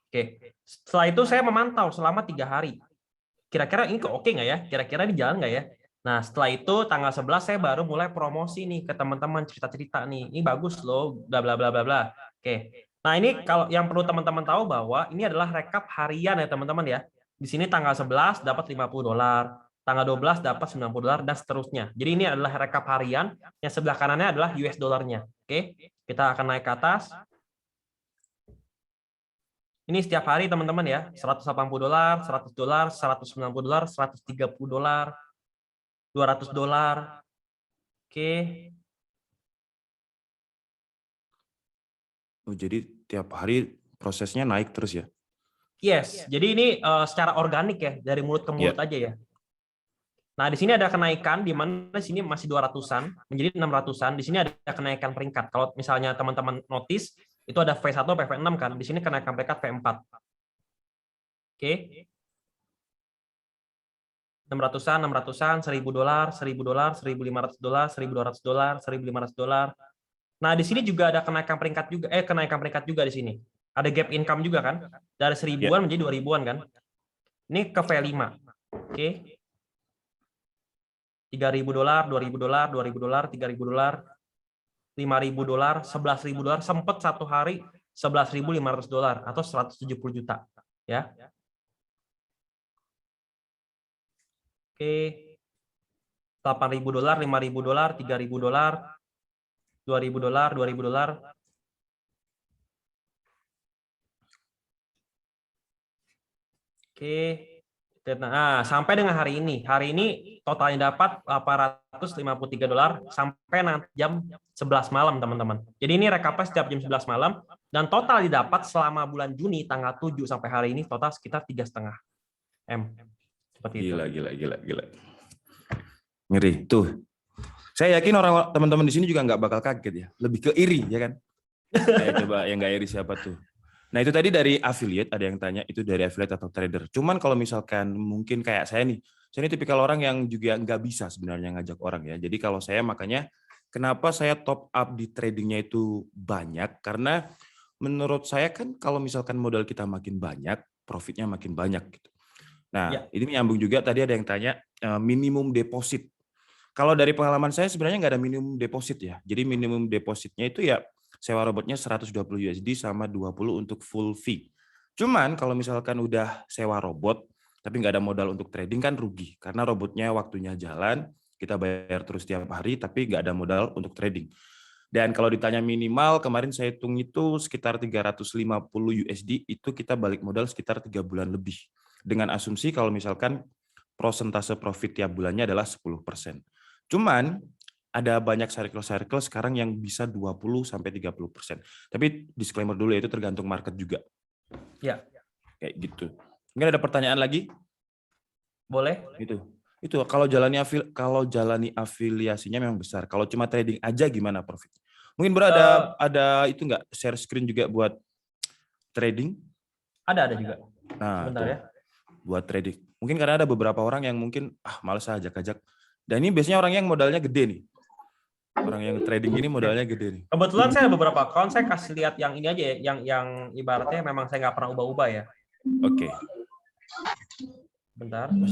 Oke. Setelah itu saya memantau selama 3 hari. Kira-kira ini oke nggak ya? Kira-kira ini jalan nggak ya? Nah, setelah itu tanggal 11 saya baru mulai promosi nih ke teman-teman, cerita-cerita nih. Ini bagus loh, bla bla bla bla bla. Oke. Nah, ini kalau yang perlu teman-teman tahu bahwa ini adalah rekap harian ya teman-teman ya. Di sini tanggal 11 dapat $50, tanggal 12 dapat $90 dan seterusnya. Jadi ini adalah rekap harian, yang sebelah kanannya adalah US dollarnya. Oke, kita akan naik ke atas. Ini setiap hari teman-teman ya, $180, $100, $190, $130, $200. Oke. Oh, jadi tiap hari prosesnya naik terus ya? Yes, jadi ini secara organik ya, dari mulut ke mulut Ya. aja ya. Nah, di sini ada kenaikan, di mana di sini masih 200-an, menjadi 600-an. Di sini ada kenaikan peringkat. Kalau misalnya teman-teman notice, itu ada V1 sampai V6 kan. Di sini kenaikan peringkat V4. Oke. 600-an, 600-an, $1.000, $1.000, $1.500, $1.200, $1.500. Nah, di sini juga ada kenaikan peringkat juga, kenaikan peringkat juga di sini. Ada gap income juga kan. Dari 1.000-an menjadi 2.000-an kan. Ini ke V5. Oke. $3.000, $2.000, $2.000, $3.000, $5.000, $11.000, sempat satu hari $11.500 atau 170 juta ya. Oke. $8.000, $5.000, $3.000, $2.000, $2.000. Oke. Nah, sampai dengan hari ini. Hari ini totalnya dapat $853 sampai nanti jam 11 malam, teman-teman. Jadi ini rekapnya setiap jam 11 malam dan total didapat selama bulan Juni tanggal 7 sampai hari ini total sekitar 3,5 M. Seperti itu. Gila. Ngeri. Tuh. Saya yakin orang teman-teman di sini juga nggak bakal kaget ya. Lebih ke iri ya kan? Coba yang nggak iri siapa tuh? Nah, itu tadi dari affiliate, ada yang tanya itu dari affiliate atau trader. Cuman kalau misalkan mungkin kayak saya nih, saya ini tipikal orang yang juga nggak bisa sebenarnya ngajak orang ya. Jadi kalau saya makanya kenapa saya top up di tradingnya itu banyak, karena menurut saya kan kalau misalkan modal kita makin banyak, profitnya makin banyak gitu. Nah, ini menyambung juga tadi ada yang tanya minimum deposit. Kalau dari pengalaman saya sebenarnya nggak ada minimum deposit ya. Jadi minimum depositnya itu ya sewa robotnya 120 USD sama 20 untuk full fee. Cuman kalau misalkan udah sewa robot, tapi nggak ada modal untuk trading kan rugi. Karena robotnya waktunya jalan, kita bayar terus tiap hari, tapi nggak ada modal untuk trading. Dan kalau ditanya minimal, kemarin saya hitung itu sekitar 350 USD, itu kita balik modal sekitar 3 bulan lebih. Dengan asumsi kalau misalkan prosentase profit tiap bulannya adalah 10%. Cuman ada banyak circle-circle sekarang yang bisa 20-30%. Tapi disclaimer dulu ya, itu tergantung market juga. Ya. Kayak gitu. Mungkin ada pertanyaan lagi? Boleh. Itu kalau jalani afiliasinya memang besar. Kalau cuma trading aja gimana profit? Mungkin Bro ada itu nggak share screen juga buat trading? Ada juga. Nah, sebentar ya. Buat trading. Mungkin karena ada beberapa orang yang mungkin males ajak-ajak. Dan ini biasanya orang yang modalnya gede nih. Orang yang trading ini modalnya gede nih. Kebetulan saya ada beberapa account, saya kasih lihat yang ini aja ya, yang ibaratnya memang saya nggak pernah ubah-ubah ya. Oke. Bentar. Mas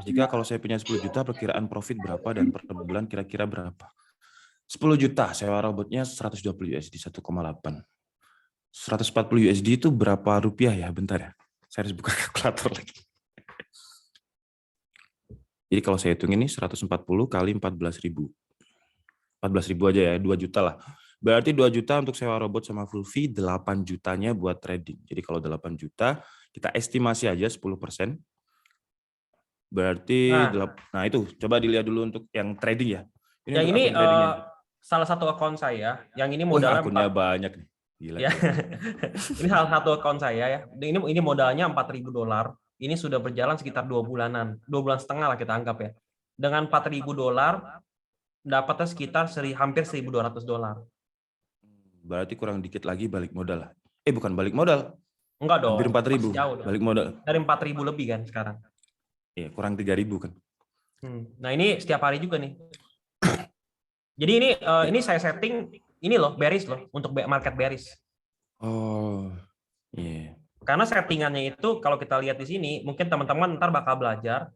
Dika, kalau saya punya 10 juta, perkiraan profit berapa dan per bulan kira-kira berapa? 10 juta, sewa robotnya 120 USD, 1,8. 140 USD itu berapa rupiah ya? Bentar ya. Saya harus buka kalkulator lagi. Jadi kalau saya hitung ini 140 kali 14.000. 14.000 aja ya, 2 juta lah. Berarti 2 juta untuk sewa robot sama full fee, 8 jutanya buat trading. Jadi kalau 8 juta, kita estimasi aja 10%. Berarti, nah itu, coba dilihat dulu untuk yang trading ya. Yang ini salah satu account saya, yang ini modalnya akunnya banyak nih. Gila. Ya. Ini salah satu account saya ya. Ini modalnya $4.000. Ini sudah berjalan sekitar 2 bulanan, 2 bulan setengah lah kita anggap ya. Dengan $4.000 dapatnya sekitar hampir $1.200. Berarti kurang dikit lagi balik modal lah. Bukan balik modal. Enggak dong. Hampir 4.000. Balik modal. Dari 4.000 lebih kan sekarang. Iya, kurang 3.000 kan. Nah ini setiap hari juga nih. Jadi ini saya setting ini loh, bearish loh, untuk market bearish. Oh, iya. Karena settingannya itu kalau kita lihat di sini, mungkin teman-teman ntar bakal belajar.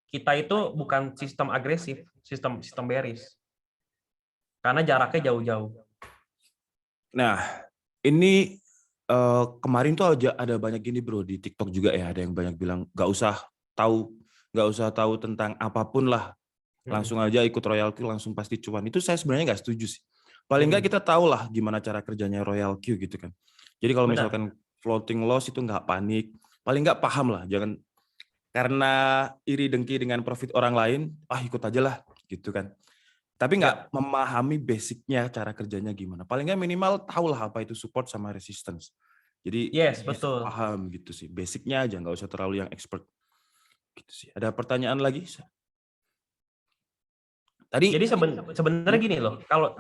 Kita itu bukan sistem agresif, sistem bearish. Karena jaraknya jauh-jauh. Nah, Ini kemarin tuh ada banyak gini bro di TikTok juga ya, ada yang banyak bilang nggak usah tahu tentang apapun lah, langsung aja ikut Royal Q langsung pasti cuan. Itu saya sebenarnya nggak setuju sih. Paling nggak kita tahu lah gimana cara kerjanya Royal Q gitu kan. Jadi kalau Benar. misalkan floating loss itu nggak panik, paling nggak paham lah, jangan karena iri dengki dengan profit orang lain, ikut aja lah gitu kan. Tapi nggak memahami basicnya cara kerjanya gimana. Paling nggak minimal tahu lah apa itu support sama resistance. Jadi Yes, bisa betul. paham gitu sih. Basicnya aja, nggak usah terlalu yang expert. Gitu sih. Ada pertanyaan lagi? Tadi. Jadi sebenarnya gini loh, kalau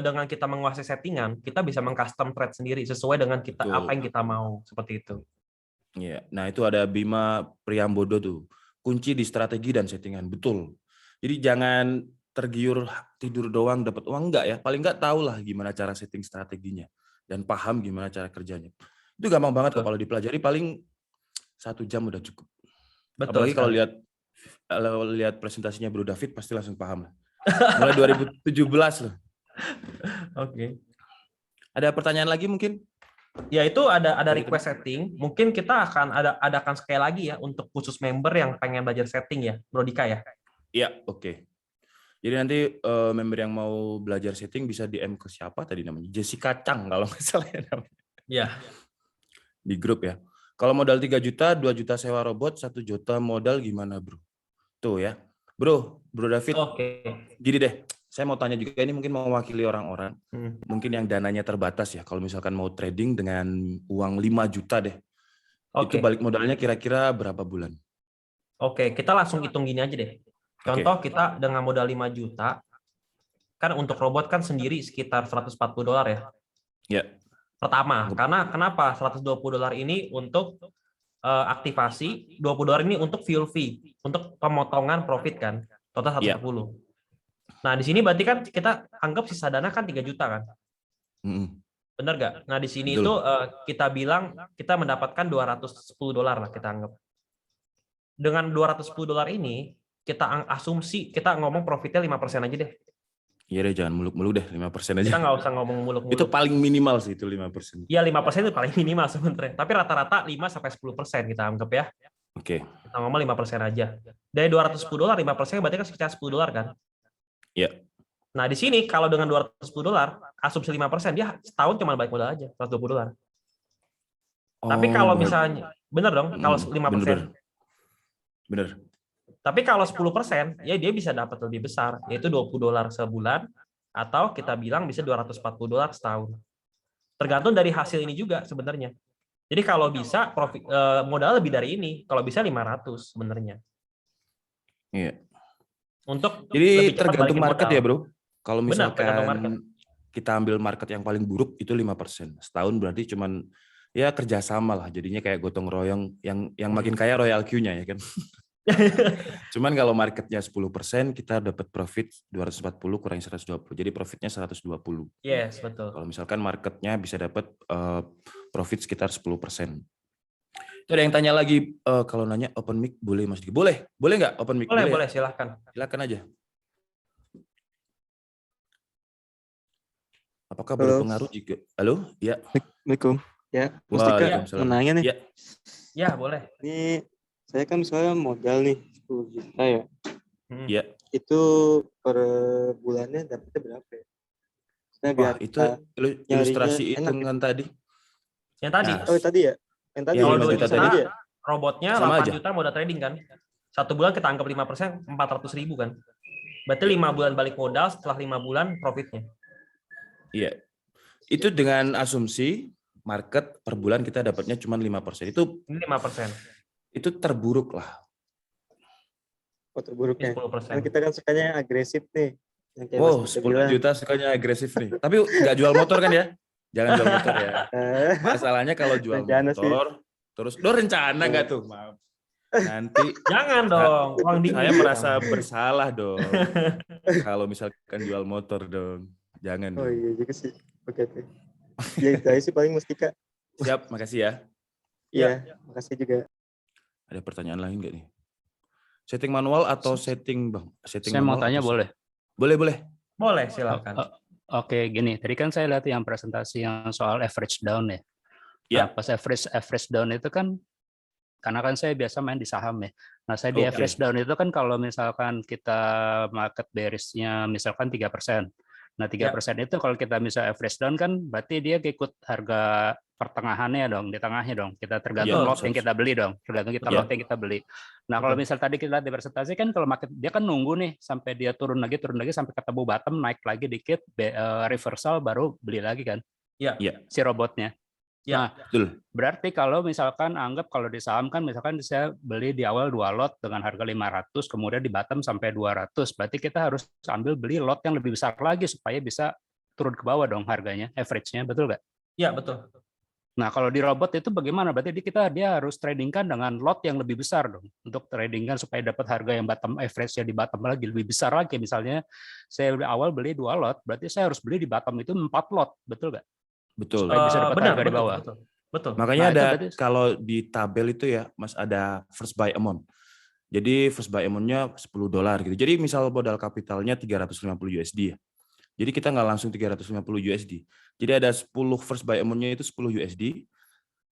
dengan kita menguasai settingan, kita bisa mengcustom trade sendiri sesuai dengan apa yang kita mau, seperti itu. Iya. Nah, itu ada Bima Priambodo tuh. Kunci di strategi dan settingan. Betul. Jadi jangan tergiur tidur doang dapat uang, enggak ya. Paling enggak tahu lah gimana cara setting strateginya dan paham gimana cara kerjanya. Itu gampang banget kok kalau dipelajari, paling 1 jam udah cukup. Betul Apalagi sekali. kalau lihat presentasinya Bro David pasti langsung paham lah. Mulai 2017 loh. Oke. Ada pertanyaan lagi mungkin? Ya itu ada request setting. Mungkin kita akan adakan sekali lagi ya untuk khusus member yang pengen belajar setting ya, Bro Dika ya. Iya, oke. Jadi nanti member yang mau belajar setting bisa DM ke siapa tadi namanya? Jessica Chang kalau nggak salah ya namanya. Iya. Di grup ya. Kalau modal 3 juta, 2 juta sewa robot, 1 juta modal gimana bro? Tuh ya. Bro David. Oke. Gini deh, saya mau tanya juga, ini mungkin mewakili orang-orang. Mungkin yang dananya terbatas ya, kalau misalkan mau trading dengan uang 5 juta deh. Itu balik modalnya kira-kira berapa bulan? Oke, kita langsung hitung gini aja deh. Contoh kita dengan modal 5 juta, kan untuk robot kan sendiri sekitar $140 ya. Ya. Pertama, karena kenapa $120 ini untuk aktivasi, $20 ini untuk fuel fee, untuk pemotongan profit kan, total 110. Nah, di sini berarti kan kita anggap sisa dana kan 3 juta kan. Benar nggak? Nah, di sini itu kita bilang kita mendapatkan $210 lah kita anggap. Dengan $210 ini, kita asumsi, kita ngomong profitnya 5% aja deh. Iya deh, jangan muluk-muluk deh, 5% aja. Kita nggak usah ngomong muluk-muluk. Itu paling minimal sih, itu 5%. Iya, 5% itu paling minimal sebenarnya. Tapi rata-rata 5-10% kita anggap ya. Oke. Kita ngomong 5% aja. Dari $210, 5% berarti kan sekitar $10 kan? Iya. Nah, di sini kalau dengan $210, asumsi 5%, dia setahun cuma balik modal aja, $120. Tapi kalau misalnya, benar dong, kalau 5%. Bener. Tapi kalau 10%, ya dia bisa dapat lebih besar, yaitu $20 sebulan, atau kita bilang bisa $240 setahun. Tergantung dari hasil ini juga sebenarnya. Jadi kalau bisa profit modal lebih dari ini, kalau bisa 500 sebenarnya. Iya. Jadi tergantung market ya, Bro. Kalau misalkan kita ambil market yang paling buruk itu 5%. Setahun berarti cuman ya kerjasama lah. Jadinya kayak gotong royong, yang makin kaya Royal Q-nya ya kan. Cuman kalau marketnya 10%, kita dapat profit 240 kurangi 120. Jadi profitnya 120. Yes, betul. Kalau misalkan marketnya bisa dapat profit sekitar 10%. Itu ada yang tanya lagi, kalau nanya open mic boleh Mas Diki? Boleh nggak open mic? Boleh, silahkan. Silakan aja. Apakah berpengaruh jika... Halo? Ya. Assalamualaikum. Ya, Mas Dika mau nanya nih. Ya, boleh. Ini saya kan misalnya modal nih 10 juta ya. Iya. Itu per bulannya dapetnya berapa ya? Wah, itu ilustrasi hitungan tadi. Yang tadi. Oh, tadi ya? Yang tadi. Kalau 2 juta tadi ya? Robotnya sama 8 aja. juta modal trading kan. 1 bulan kita anggap 5%, 400.000 kan. Berarti 5 bulan balik modal, setelah 5 bulan profitnya. Iya. Itu dengan asumsi market per bulan kita dapatnya cuma 5%. Itu 5%. Itu terburuk lah. Oh, terburuknya. 10%. Kan kita kan sukanya agresif nih. Wow, 10 juta sukanya agresif nih. Tapi nggak jual motor kan ya? Jangan jual motor ya. Masalahnya kalau jual motor, terus rencana nggak tuh? Maaf. Nanti jangan dong. Saya merasa bersalah dong. Kalau misalkan jual motor dong. Jangan dong. Oh iya juga sih. Oke. Ya itu aja sih paling Mas Dika. Siap, makasih ya. Iya, makasih juga. Ada pertanyaan lain nggak nih? Setting manual atau setting Bang? Saya mau tanya boleh? Boleh. Boleh, silakan. Oke, gini. Tadi kan saya lihat yang presentasi yang soal average down ya. Ya. Nah, pas average down itu kan, karena kan saya biasa main di saham ya. Nah, saya di Oke. average down itu kan kalau misalkan kita market bearish-nya misalkan 3%. Nah, 3% itu kalau kita bisa average down kan berarti dia ikut harga pertengahannya dong, di tengahnya dong. Kita tergantung Betul. lot yang kita beli dong, tergantung kita Betul. lot yang kita beli. Nah, kalau Betul. misal tadi kita lihat di presentasi kan kalau market dia kan nunggu nih sampai dia turun lagi sampai ketemu bottom, naik lagi dikit, reversal baru beli lagi kan Iya. Iya. si robotnya. Iya. Nah, Betul. berarti kalau misalkan anggap kalau di saham kan misalkan saya beli di awal 2 lot dengan harga 500, kemudian di bottom sampai 200, berarti kita harus ambil beli lot yang lebih besar lagi supaya bisa turun ke bawah dong harganya, average-nya, betul nggak? Iya, betul. Nah, kalau di robot itu bagaimana? Berarti dia harus tradingkan dengan lot yang lebih besar dong, untuk tradingkan supaya dapat harga yang bottom average-nya di bottom lagi lebih besar lagi. Misalnya saya di awal beli 2 lot, berarti saya harus beli di bottom itu 4 lot, betul nggak? Betul. Supaya bisa dapat Benar, harga di betul, bawah. betul. Betul. Makanya Nah, itu ada berarti kalau di tabel itu ya, Mas, ada first buy amount. Jadi first buy amount-nya $10 gitu. Jadi misal modal kapitalnya 350 USD ya. Jadi kita nggak langsung 350 USD. Jadi ada 10 first buy amount-nya itu 10 USD.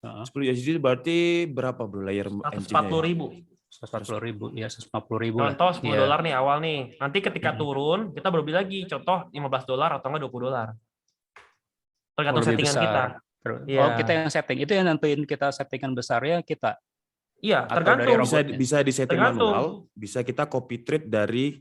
10 USD berarti berapa bro layer engine-nya? 140.000. 140.000, ya 150.000 lah. Contoh $10 Iya. nih awal nih. Nanti ketika turun, kita baru beli lagi. Contoh $15 atau enggak $20. Tergantung Lebih settingan besar. kita. Iya. Oh, kita yang setting. Itu yang nentuin kita settingan besarnya kita. Iya, Atau tergantung. dari Bisa robotnya? bisa di setting Tergantung. manual, bisa kita copy trade dari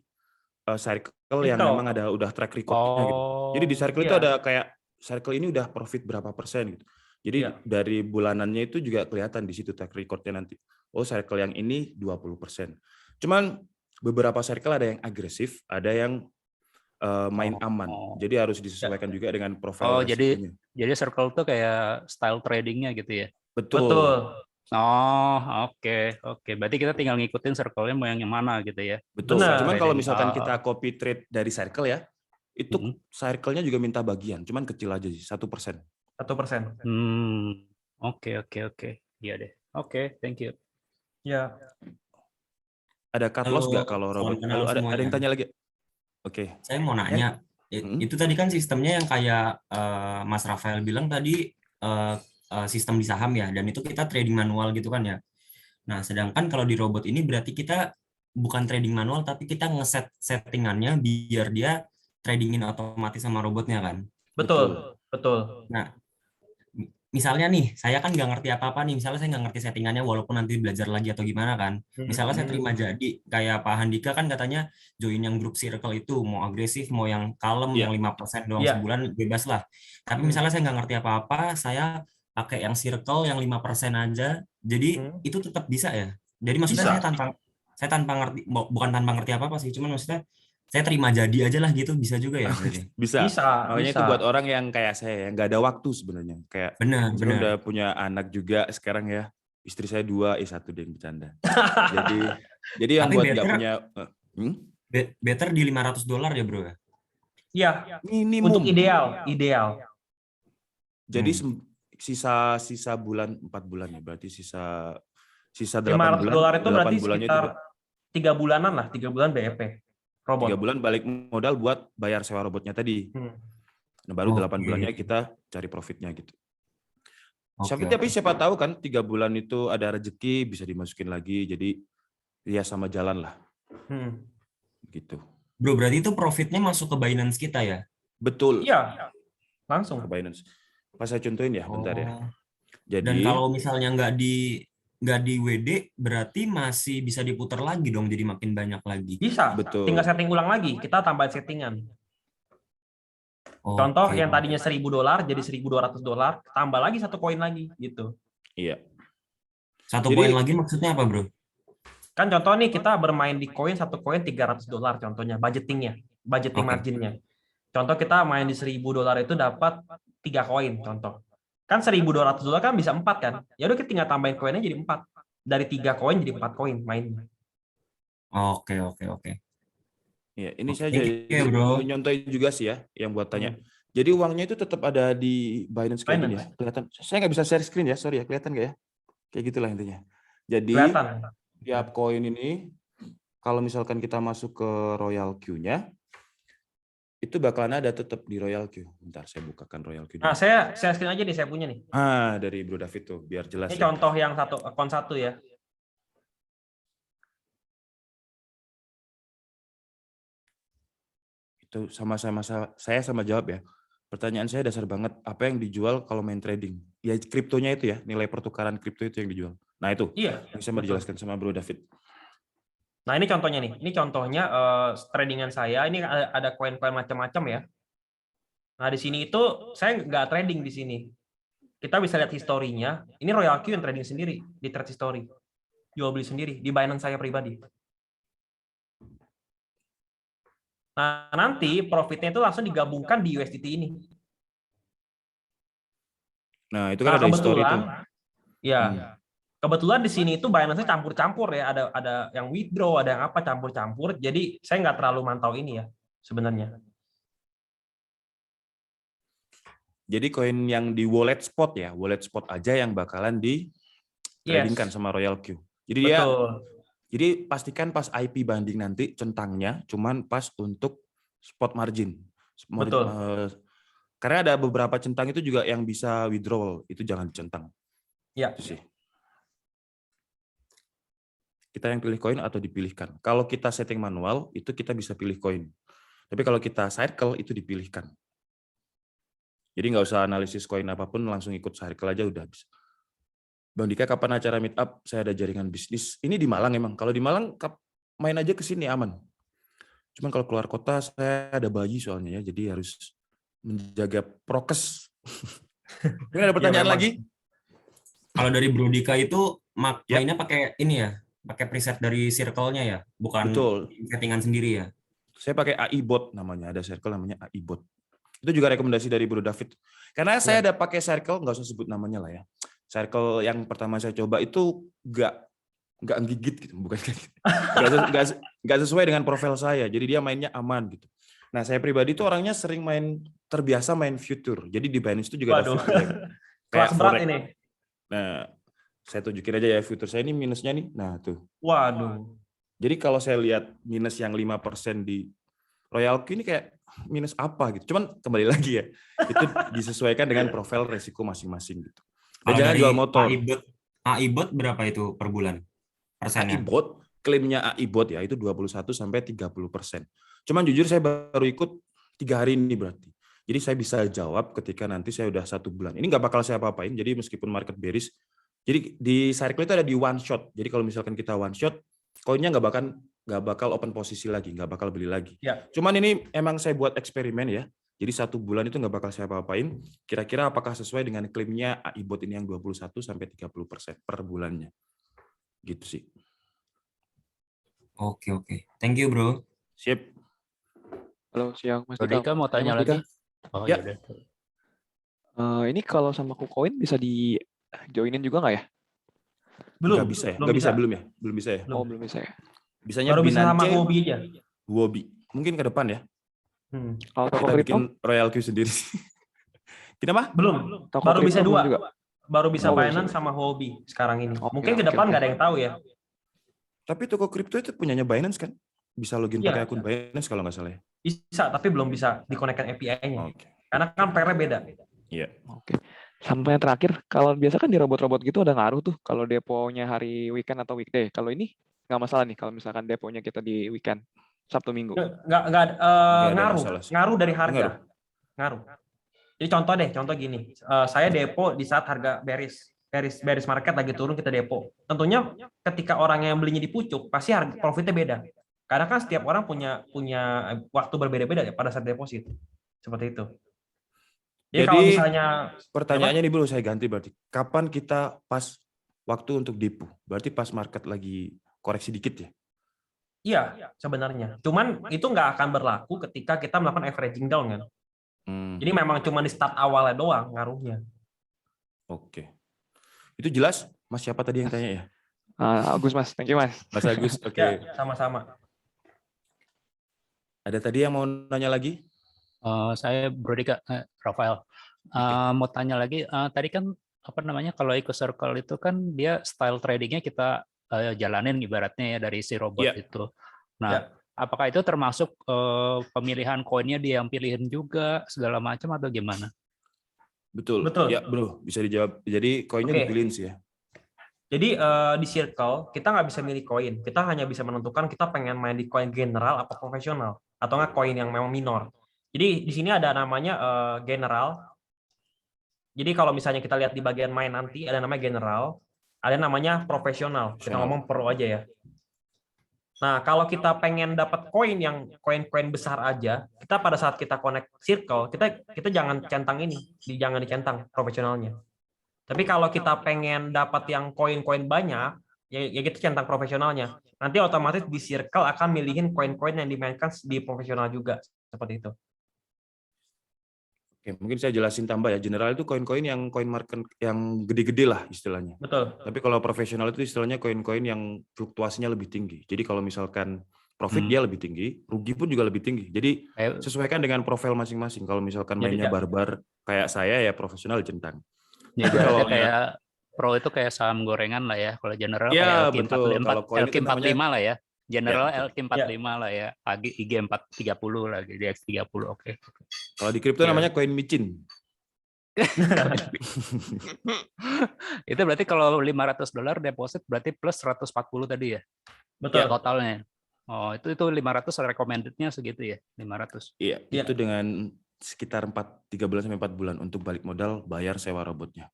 circle yang Circle. memang ada udah track record-nya gitu. Jadi di circle itu iya. ada kayak circle ini udah profit berapa persen gitu. Jadi Iya. dari bulanannya itu juga kelihatan di situ track record-nya nanti. Oh, circle yang ini 20%. Cuman beberapa circle ada yang agresif, ada yang main aman. Jadi harus disesuaikan juga dengan profil resikonya. jadi circle tuh kayak style tradingnya gitu ya? Betul. Oh, oke. Berarti kita tinggal ngikutin circle-nya mau yang mana gitu ya? Betul. Benar. Cuman kalau Trading. misalkan kita copy trade dari circle ya, itu circle-nya juga minta bagian, cuman kecil aja sih, 1%. 1%. Oke. Iya deh. Oke, thank you. Ya. Ada cut loss nggak kalau robot? Halo, ada yang tanya lagi? Oke. Saya mau nanya, itu tadi kan sistemnya yang kayak Mas Rafael bilang tadi sistem di saham ya, dan itu kita trading manual gitu kan ya. Nah, sedangkan kalau di robot ini berarti kita bukan trading manual, tapi kita ngeset settingannya biar dia tradingin otomatis sama robotnya kan. Betul. Nah, misalnya nih, saya kan nggak ngerti apa-apa nih, misalnya saya nggak ngerti settingannya walaupun nanti belajar lagi atau gimana kan. Misalnya saya terima jadi, kayak Pak Handika kan katanya join yang grup circle itu, mau agresif, mau yang kalem, yang 5% doang sebulan, bebas lah. Tapi misalnya saya nggak ngerti apa-apa, saya pakai yang circle yang 5% aja, jadi itu tetap bisa ya? Jadi maksudnya saya tanpa ngerti, bukan tanpa ngerti apa-apa sih, cuman maksudnya saya terima jadi aja lah gitu, bisa juga ya? Bisa. Makanya Bisa. itu buat orang yang kayak saya, yang nggak ada waktu sebenarnya. Kayak Benar. udah punya anak juga sekarang ya. Istri saya 2, 1 deh yang bercanda. jadi yang Tapi buat nggak punya... better di $500 ya bro ya? Iya. Minimum. Untuk ideal. Jadi sisa bulan 4 bulan ya, berarti sisa 8 $500 bulan. itu berarti sekitar 3 bulanan lah, 3 bulan BEP. Robot. 3 bulan balik modal buat bayar sewa robotnya tadi. Nah, baru 8 bulannya kita cari profitnya gitu. Tapi siapa tahu kan 3 bulan itu ada rezeki bisa dimasukin lagi, jadi ya sama jalan lah. Gitu. Bro, berarti itu profitnya masuk ke Binance kita ya? Betul. Iya. Langsung Ke Binance. Pas saya contohin ya, bentar ya. Jadi, dan kalau misalnya nggak di WD, berarti masih bisa diputar lagi dong, jadi makin banyak lagi. Bisa. Betul. Tinggal setting ulang lagi. Kita tambahin settingan. Contoh yang tadinya $1.000 jadi $1.200, tambah lagi 1 koin lagi gitu. Iya. 1 koin lagi maksudnya apa, Bro? Kan contoh nih kita bermain di koin, 1 koin $300 contohnya, budgeting marginnya. Contoh kita main di $1.000 itu dapat 3 koin contoh. Kan $1.200 kan bisa 4 kan? Ya udah kita tinggal tambahin koinnya jadi 4. Dari 3 koin jadi 4 koin mainnya. Oke. Ya, ini saya jadi bro. nyontohin juga sih ya, yang buat tanya. Jadi uangnya itu tetap ada di Binance kayak gini ya. Kelihatan. Saya nggak bisa share screen ya, sorry ya. Kelihatan nggak ya? Kayak gitulah intinya. Jadi tiap koin ini, kalau misalkan kita masuk ke Royal Queue-nya, Itu bakalan ada tetap di Royal Q. Bentar, saya bukakan Royal Q dulu. Nah, saya screen aja nih, saya punya nih. Dari Bro David tuh, biar jelas Ini ya. contoh yang akun satu ya. Itu saya sama jawab ya. Pertanyaan saya dasar banget, apa yang dijual kalau main trading? Ya kriptonya itu ya, nilai pertukaran kripto itu yang dijual. Nah itu, Iya. bisa dijelaskan sama Bro David. Nah, ini contohnya nih. Ini contohnya tradingan saya. Ini ada koin-koin macam-macam ya. Nah, di sini itu saya nggak trading di sini. Kita bisa lihat historinya. Ini Royal Q yang trading sendiri di trade history. Jual beli sendiri di Binance saya pribadi. Nah, nanti profitnya itu langsung digabungkan di USDT ini. Nah, itu kan ada history itu. Ya. Kebetulan di sini itu Binance-nya campur-campur ya, ada yang withdraw, ada yang apa campur-campur. Jadi saya nggak terlalu mantau ini ya sebenarnya. Jadi koin yang di wallet spot ya, wallet spot aja yang bakalan di tradingkan sama Royal Q. Jadi jadi pastikan pas IP banding nanti centangnya cuman pas untuk spot margin. Betul. Karena ada beberapa centang itu juga yang bisa withdrawal, itu jangan dicentang. Ya. Itu sih. Kita yang pilih koin atau dipilihkan. Kalau kita setting manual, itu kita bisa pilih koin. Tapi kalau kita circle, itu dipilihkan. Jadi nggak usah analisis koin apapun, langsung ikut circle aja udah bisa. Bang Dika, kapan acara meet up? Saya ada jaringan bisnis. Ini di Malang emang. Kalau di Malang, main aja ke sini aman. Cuman kalau keluar kota, saya ada bayi soalnya ya, jadi harus menjaga prokes. Ini ada pertanyaan lagi? Kalau dari Bro Dika itu mainnya pakai ini ya, pakai preset dari circle-nya ya, bukan settingan sendiri ya. Saya pakai AI bot namanya, ada circle namanya AI bot. Itu juga rekomendasi dari Bro David. Karena saya ada pakai circle, nggak usah sebut namanya lah ya. Circle yang pertama saya coba itu nggak gigit gitu, bukan nggak sesuai dengan profil saya. Jadi dia mainnya aman gitu. Nah saya pribadi tuh orangnya sering terbiasa main future. Jadi di Binance itu juga ada future. Kelas berat ini. Nah saya tunjukin aja ya future saya ini minusnya nih. Nah tuh. Waduh. Jadi kalau saya lihat minus yang 5% di Royal Q ini kayak minus apa gitu. Cuman kembali lagi ya, itu disesuaikan dengan profil resiko masing-masing gitu. Dan jangan jual motor. AI bot berapa itu per bulan? Persennya? AI bot, klaimnya AI bot ya itu 21 sampai 30%. Cuman jujur saya baru ikut 3 hari ini berarti. Jadi saya bisa jawab ketika nanti saya udah 1 bulan. Ini nggak bakal saya apa-apain. Jadi meskipun market bearish, jadi di circle itu ada di one shot. Jadi kalau misalkan kita one shot, koinnya nggak bakal open posisi lagi, nggak bakal beli lagi. Ya. Cuman ini emang saya buat eksperimen ya. Jadi 1 bulan itu nggak bakal saya apa-apain. Kira-kira apakah sesuai dengan klaimnya AI bot ini yang 21 sampai 30% per bulannya. Gitu sih. Oke. Thank you, Bro. Sip. Halo, siang Mas Dika mau tanya lagi? Oh ya. iya. Ini kalau sama KuCoin bisa di joinin juga nggak ya? Belum. Nggak bisa ya? Belum bisa ya? Oh, belum bisa ya. Bisanya baru bisa sama Binance, Huobi aja. Huobi. Mungkin ke depan ya. Kalau toko Kita kripto bikin Royal Q sendiri. Kenapa? Belum. Toko Baru kripto bisa belum 2. juga? Baru bisa Oh, Binance bisa. sama Huobi sekarang ini. Oke, Mungkin ke oke, depan oke. nggak ada yang tahu ya. Tapi toko kripto itu punyanya Binance kan? Bisa login Iya. pakai akun Binance kalau nggak salah ya? Bisa, tapi belum bisa dikonekkan API-nya. Oke. Karena kan PR-nya beda. Iya. Oke. Sampai yang terakhir, kalau biasa kan di robot-robot gitu ada ngaruh tuh kalau deponya hari weekend atau weekday. Kalau ini nggak masalah nih kalau misalkan deponya kita di weekend, Sabtu Minggu. Nggak ada ngaruh. masalah sih. Ngaruh dari harga. Ngaruh. Jadi contoh gini. Saya depo di saat harga bearish market lagi turun kita depo. Tentunya ketika orang yang belinya di pucuk pasti harga profitnya beda. Karena kan setiap orang punya waktu berbeda-beda ya pada saat deposit. Seperti itu. Jadi kalau misalnya pertanyaannya nih dulu saya ganti berarti. Kapan kita pas waktu untuk depo? Berarti pas market lagi koreksi dikit ya? Iya, sebenarnya. Cuman itu nggak akan berlaku ketika kita melakukan averaging down kan. Jadi memang cuma di start awalnya doang ngaruhnya. Oke. Itu jelas? Mas siapa tadi yang tanya ya? Agus Mas, thank you Mas. Mas Agus, oke. Ya, sama-sama. Ada tadi yang mau nanya lagi? Saya Bro Dika, Rafael. Mau tanya lagi, tadi kan kalau EcoCircle itu kan dia style tradingnya kita jalanin ibaratnya ya dari si robot itu. Nah, Apakah itu termasuk pemilihan koinnya dia yang pilihin juga segala macam atau gimana? Betul. Betul. Ya, bro, bisa dijawab. Jadi koinnya Oke. dipilihin sih ya. Jadi di circle kita nggak bisa milih koin, kita hanya bisa menentukan kita pengen main di koin general atau profesional, atau nggak koin yang memang minor. Jadi di sini ada namanya general. Jadi kalau misalnya kita lihat di bagian main nanti ada namanya general, ada namanya profesional. Kita ngomong pro aja ya. Nah kalau kita pengen dapat koin yang koin-koin besar aja, kita pada saat kita connect circle, kita jangan centang ini, jangan dicentang profesionalnya. Tapi kalau kita pengen dapat yang koin-koin banyak, ya kita centang profesionalnya. Nanti otomatis di circle akan milihin koin-koin yang dimainkan di profesional juga. Seperti itu. Oke, mungkin saya jelasin tambah ya. General itu koin-koin yang koin market yang gede-gede lah istilahnya. Betul. Tapi kalau profesional itu istilahnya koin-koin yang fluktuasinya lebih tinggi. Jadi kalau misalkan profit dia lebih tinggi, rugi pun juga lebih tinggi. Jadi sesuaikan dengan profil masing-masing. Kalau misalkan mainnya barbar kayak saya ya profesional centang. Jadi kalau kayak pro itu kayak saham gorengan lah ya. Kalau general ya, kayak LQ45 lah ya. General ya, LQ45 lah ya. IG430 lah, DX30. Oke. Kalau di kripto namanya koin micin. Itu berarti kalau $500 deposit berarti plus 140 tadi ya? Betul. Ya, totalnya. Oh, itu 500 recommended-nya segitu ya? 500. Iya, itu dengan sekitar 3 bulan sampai 4 bulan untuk balik modal, bayar sewa robotnya.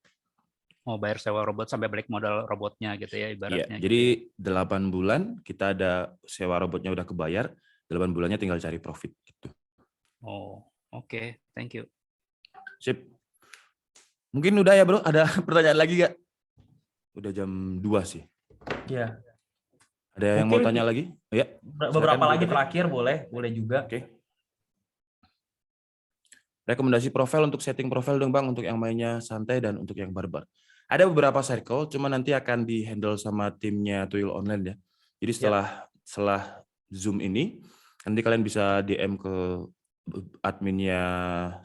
Oh, bayar sewa robot sampai balik modal robotnya gitu ya ibaratnya. Iya, jadi 8 bulan kita ada sewa robotnya udah kebayar, 8 bulannya tinggal cari profit gitu. Oh, oke. Thank you. Sip. Mungkin udah ya, Bro. Ada pertanyaan lagi nggak? Udah jam 2 sih. Iya. Ada yang mau tanya lagi? Ya. Beberapa lagi terakhir boleh juga. Oke. Rekomendasi profil untuk setting profil dong Bang, untuk yang mainnya santai dan untuk yang barbar. Ada beberapa circle, cuma nanti akan di-handle sama timnya Tuyul Online ya. Jadi setelah Zoom ini, nanti kalian bisa DM ke adminnya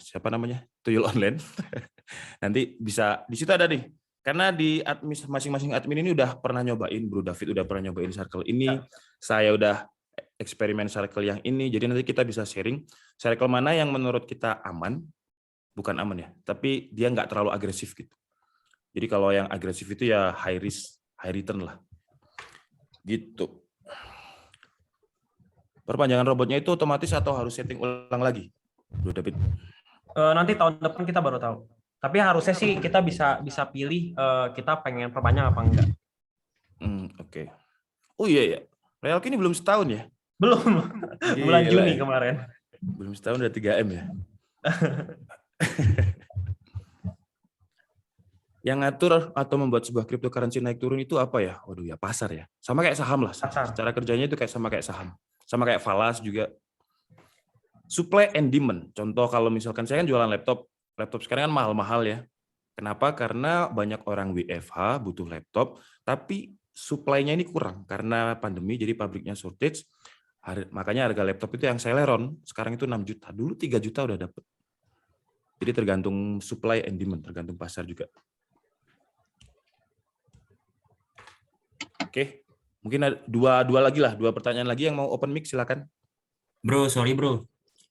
siapa namanya? Tuyul Online. Nanti bisa di situ ada nih. Karena di masing-masing admin ini udah pernah nyobain, Bro David udah pernah nyobain circle ini, saya udah eksperimen circle yang ini, jadi nanti kita bisa sharing circle mana yang menurut kita aman, bukan aman ya, tapi dia nggak terlalu agresif gitu. Jadi kalau yang agresif itu ya high risk, high return lah. Gitu. Perpanjangan robotnya itu otomatis atau harus setting ulang lagi, Bro David? Nanti tahun depan kita baru tahu. Tapi harusnya sih kita bisa pilih kita pengen perpanjang apa enggak. Oke. Oh iya ya, Realki ini belum setahun ya? Belum. Bulan Juni kemarin. Belum setahun udah 3M ya? Yang ngatur atau membuat sebuah cryptocurrency naik turun itu apa ya? Waduh ya pasar ya. Sama kayak saham lah. Secara kerjanya itu sama kayak saham. Sama kayak falas juga. Supply and demand. Contoh kalau misalkan saya kan jualan laptop. Laptop sekarang kan mahal-mahal ya. Kenapa? Karena banyak orang WFH butuh laptop, tapi supply-nya ini kurang. Karena pandemi jadi pabriknya shortage. Makanya harga laptop itu yang Celeron sekarang itu 6 juta. Dulu 3 juta udah dapet. Jadi tergantung supply and demand, tergantung pasar juga. Oke, mungkin ada dua pertanyaan lagi yang mau open mic silakan. Bro, sorry bro.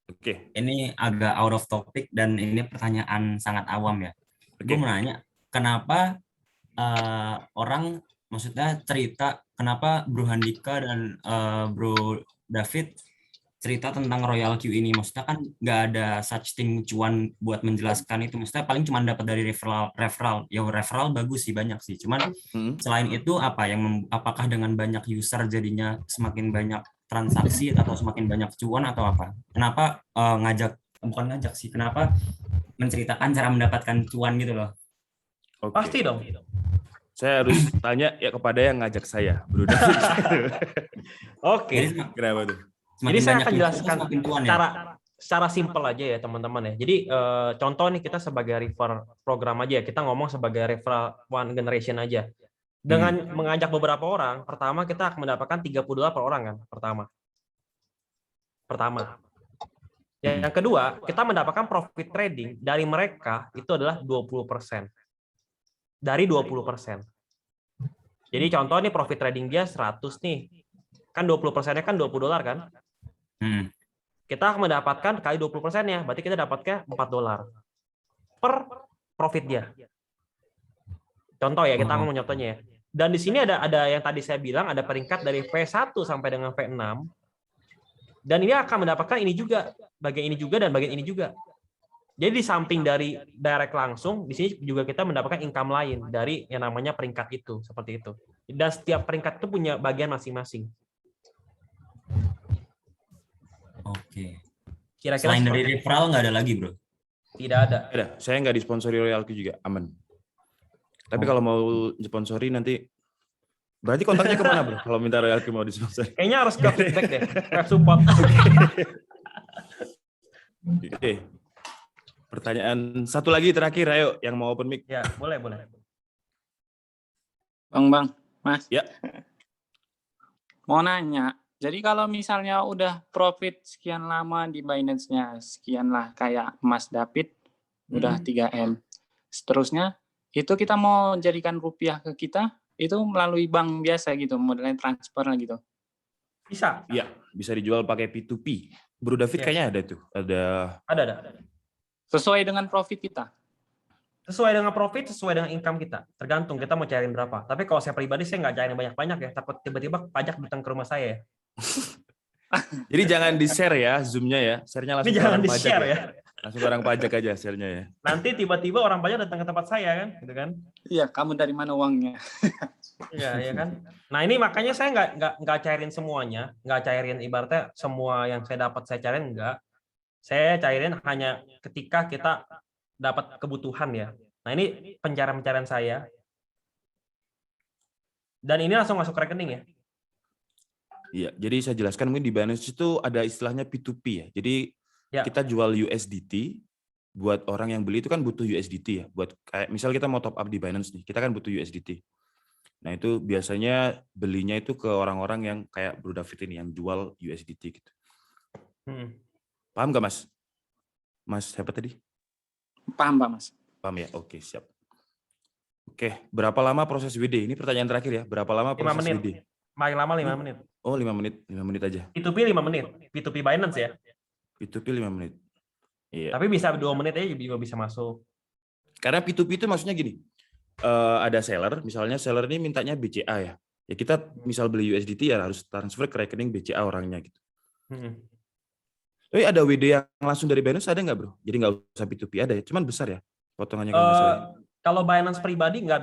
Oke. Ini agak out of topic dan ini pertanyaan sangat awam ya. Gue mau nanya, kenapa orang maksudnya cerita kenapa Bro Handika dan Bro David cerita tentang Royal Q ini, maksudnya kan nggak ada such thing cuan buat menjelaskan itu, maksudnya paling cuma dapat dari referral. Ya referral bagus sih, banyak sih, cuman selain itu apa yang apakah dengan banyak user jadinya semakin banyak transaksi atau semakin banyak cuan atau apa? Kenapa kenapa menceritakan cara mendapatkan cuan gitu loh? Okay. Pasti dong. Saya harus tanya ya kepada yang ngajak saya, Bro David. Oke. Kenapa tuh? Jadi saya akan jelaskan secara simpel aja ya teman-teman ya. Jadi contoh nih kita sebagai refer program aja ya. Kita ngomong sebagai referral one generation aja. Dengan mengajak beberapa orang, pertama kita akan mendapatkan $30 per orang kan, pertama. Yang kedua, kita mendapatkan profit trading dari mereka itu adalah 20%. Dari 20%. Jadi contoh nih profit trading dia 100 nih. Kan 20%-nya kan $20 kan? Kita mendapatkan kali 20%-nya, berarti kita dapatkan $4 per profit dia. Contoh ya, kita ngomong contohnya ya. Dan di sini ada yang tadi saya bilang, ada peringkat dari V1 sampai dengan V6. Dan ini akan mendapatkan ini juga, bagian ini juga dan bagian ini juga. Jadi di samping dari direct langsung, di sini juga kita mendapatkan income lain dari yang namanya peringkat itu, seperti itu. Dan setiap peringkat itu punya bagian masing-masing. Oke. Kira-kira Selain dari seperti itu. referral nggak ada lagi, bro? Tidak ada. Ada, saya nggak disponsori Royalty juga, aman. Tapi kalau mau sponsori nanti, berarti kontaknya kemana bro? Kalau minta Royalty mau disponsori. Kayaknya harus ke feedback deh, ke support. Oke. Pertanyaan satu lagi terakhir, ayo yang mau open mic. Ya, boleh. Bang, Mas. Ya. Mau nanya, jadi kalau misalnya udah profit sekian lama di Binance-nya, sekian lah kayak Mas David, udah 3M. Seterusnya, itu kita mau jadikan rupiah ke kita, itu melalui bank biasa gitu, modelnya transfer lah gitu. Bisa. Iya, bisa dijual pakai P2P. Bro David Yes. kayaknya ada tuh, ada. Ada. Sesuai dengan profit kita. Sesuai dengan profit, sesuai dengan income kita. Tergantung kita mau cairin berapa. Tapi kalau saya pribadi, saya nggak cairin banyak-banyak ya. Takut tiba-tiba pajak datang ke rumah saya ya. Jadi jangan di-share ya Zoom-nya ya. Share-nya Ini langsung ke jangan orang pajak di-share ya. Langsung ke orang pajak aja share-nya ya. Nanti tiba-tiba orang pajak datang ke tempat saya kan, gitu kan? Iya, kamu dari mana uangnya? Iya kan. Nah ini makanya saya nggak cairin semuanya, nggak cairin ibaratnya semua yang saya dapat saya cairin enggak. Saya cairin hanya ketika kita dapat kebutuhan ya. Nah ini pencairan saya. Dan ini langsung masuk ke rekening ya. Iya, jadi saya jelaskan mungkin di Binance itu ada istilahnya P2P ya. Jadi Ya. kita jual USDT buat orang yang beli itu kan butuh USDT ya. Buat kayak misal kita mau top up di Binance nih, kita kan butuh USDT. Nah, itu biasanya belinya itu ke orang-orang yang kayak Bro David ini yang jual USDT gitu. Paham nggak Mas? Mas siapa tadi? Paham, Pak Mas. Paham ya? Oke, siap. Oke, berapa lama proses WD? Ini pertanyaan terakhir ya. Berapa lama 5 proses menit. WD? Paling lama 5 menit. Oh, 5 menit. 5 menit aja. P2P 5 menit. P2P Binance ya. P2P 5 menit. Iya. Tapi bisa 2 menit aja juga bisa masuk. Karena P2P itu maksudnya gini. Ada seller, misalnya seller ini mintanya BCA ya. Ya kita misal beli USDT ya harus transfer ke rekening BCA orangnya gitu. Tapi ada WD yang langsung dari Binance ada nggak bro? Jadi nggak usah P2P ada ya, cuman besar ya potongannya kalau nggak salah. Kalau Binance pribadi nggak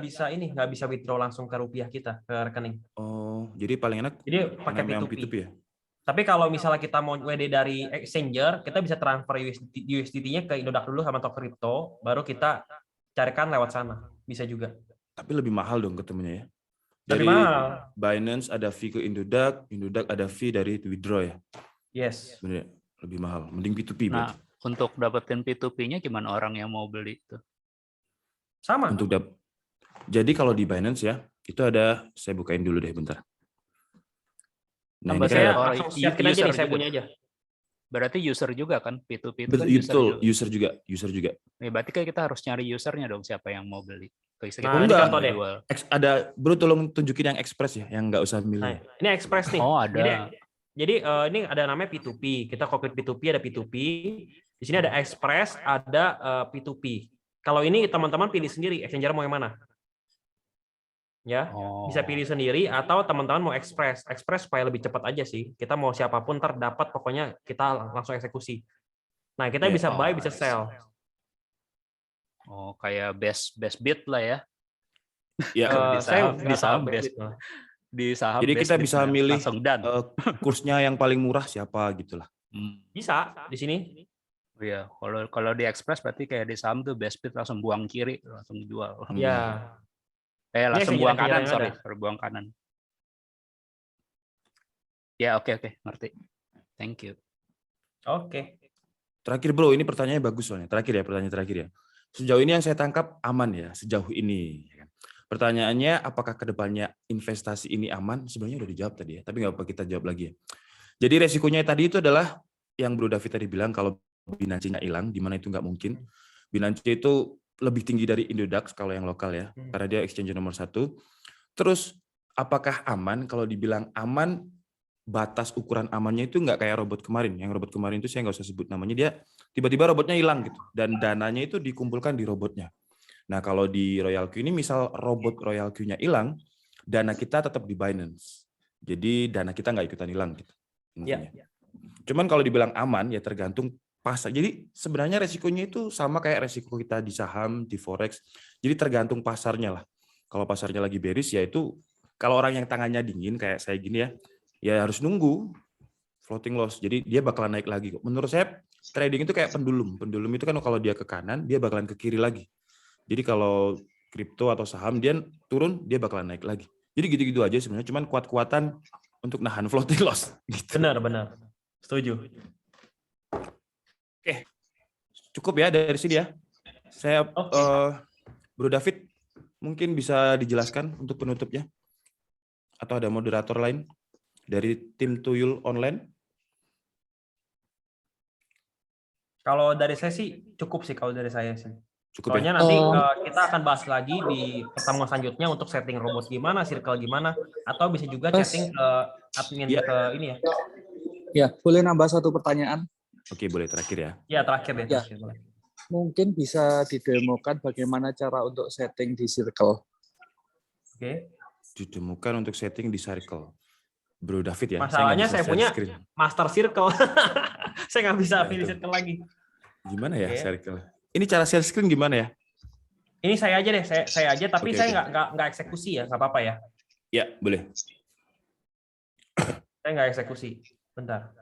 bisa withdraw langsung ke rupiah kita ke rekening. Oh, jadi paling enak. Jadi pakai yang P2P. ya. Tapi kalau misalnya kita mau WD dari exchanger, kita bisa transfer USDT-nya ke Indodax dulu sama Tok Crypto, baru kita carikan lewat sana. Bisa juga. Tapi lebih mahal dong ketemunya ya. Lebih Dari mahal. Binance ada fee ke Indodax, Indodax ada fee dari withdraw ya. Yes. Sebenarnya lebih mahal. Mending P2P Nah, berarti. untuk dapetin P2P-nya gimana orang yang mau beli itu? Sama. Jadi kalau di Binance ya, itu ada, saya bukain dulu deh bentar. Nah, ini saya kan langsung siapin aja nih, saya punya aja. Berarti user juga kan? P2P itu kan user betul, juga. user juga. Ya, berarti kan kita harus nyari usernya dong, siapa yang mau beli. Kita Nah, kan enggak. contoh deh. jual. Ada, bro tolong tunjukin yang express ya, yang nggak usah milih. Nah, ini Express nih. Oh, ada. Jadi ini ada namanya P2P. Kita klik P2P, ada P2P. Di sini ada Express, ada P2P. Kalau ini teman-teman pilih sendiri, exchanger mau yang mana? Ya, bisa pilih sendiri atau teman-teman mau Express. Express supaya lebih cepat aja sih. Kita mau siapapun terdapat, pokoknya kita langsung eksekusi. Nah, kita bisa buy, bisa sell. Oh, kayak best bid lah ya. Ya, Saya saham nggak tahu best. Di saham jadi best kita bid bisa lah, milih langsung done. kursnya yang paling murah siapa gitulah. Bisa di sini. Iya, kalau di Express berarti kayak di saham tuh best bid langsung buang kiri, langsung jual. Ya. Langsung Ini buang exchanger kanan, yang sorry, ada. buang kanan. Ya, oke, ngerti. Thank you. Oke. Terakhir bro, ini pertanyaannya bagus soalnya. Pertanyaan terakhir ya. Sejauh ini yang saya tangkap aman ya, sejauh ini. Pertanyaannya, apakah kedepannya investasi ini aman? Sebenarnya udah dijawab tadi ya, tapi nggak apa kita jawab lagi ya. Jadi resikonya tadi itu adalah yang Bro David tadi bilang kalau Binance-nya hilang, di mana itu nggak mungkin. Binance itu lebih tinggi dari Indodax kalau yang lokal ya, karena dia exchange nomor 1. Terus apakah aman? Kalau dibilang aman, batas ukuran amannya itu nggak kayak robot kemarin. Yang robot kemarin itu saya nggak usah sebut namanya, dia tiba-tiba robotnya hilang gitu dan dananya itu dikumpulkan di robotnya. Nah, kalau di Royal Q ini misal robot Royal Q-nya hilang, dana kita tetap di Binance. Jadi dana kita nggak ikutan hilang gitu. Iya. Cuman kalau dibilang aman ya tergantung pasar. Jadi sebenarnya resikonya itu sama kayak resiko kita di saham, di forex. Jadi tergantung pasarnya lah. Kalau pasarnya lagi bearish ya itu kalau orang yang tangannya dingin kayak saya gini ya harus nunggu floating loss. Jadi dia bakalan naik lagi kok. Menurut saya trading itu kayak pendulum. Pendulum itu kan kalau dia ke kanan, dia bakalan ke kiri lagi. Jadi kalau kripto atau saham dia turun, dia bakalan naik lagi. Jadi gitu-gitu aja sebenarnya. Cuman kuat-kuatan untuk nahan floating loss. Gitu. Benar. Setuju. Oke. Cukup ya dari sini ya. Saya Bro David mungkin bisa dijelaskan untuk penutupnya. Atau ada moderator lain dari tim Tuyul Online? Kalau dari saya sih cukup sih kalau dari saya sih. Cukup Soalnya ya? nanti kita akan bahas lagi di pertemuan selanjutnya untuk setting robot gimana, circle gimana, atau bisa juga chatting ke admin ke ini ya. Ya, boleh nambah satu pertanyaan? Oke, boleh terakhir ya. Ya, terakhir deh. Ya. Terakhir, boleh. Mungkin bisa didemokan bagaimana cara untuk setting di circle. Oke. Ditemukan untuk setting di circle. Bro David ya. Masalahnya saya punya screen. master circle. Saya nggak bisa Nah, pilih itu. circle lagi. Gimana ya Oke. circle? Ini cara share screen gimana ya? Ini saya aja deh, saya aja, tapi Oke, saya oke. nggak eksekusi ya, nggak apa-apa ya. Ya, boleh. Saya nggak eksekusi. Bentar.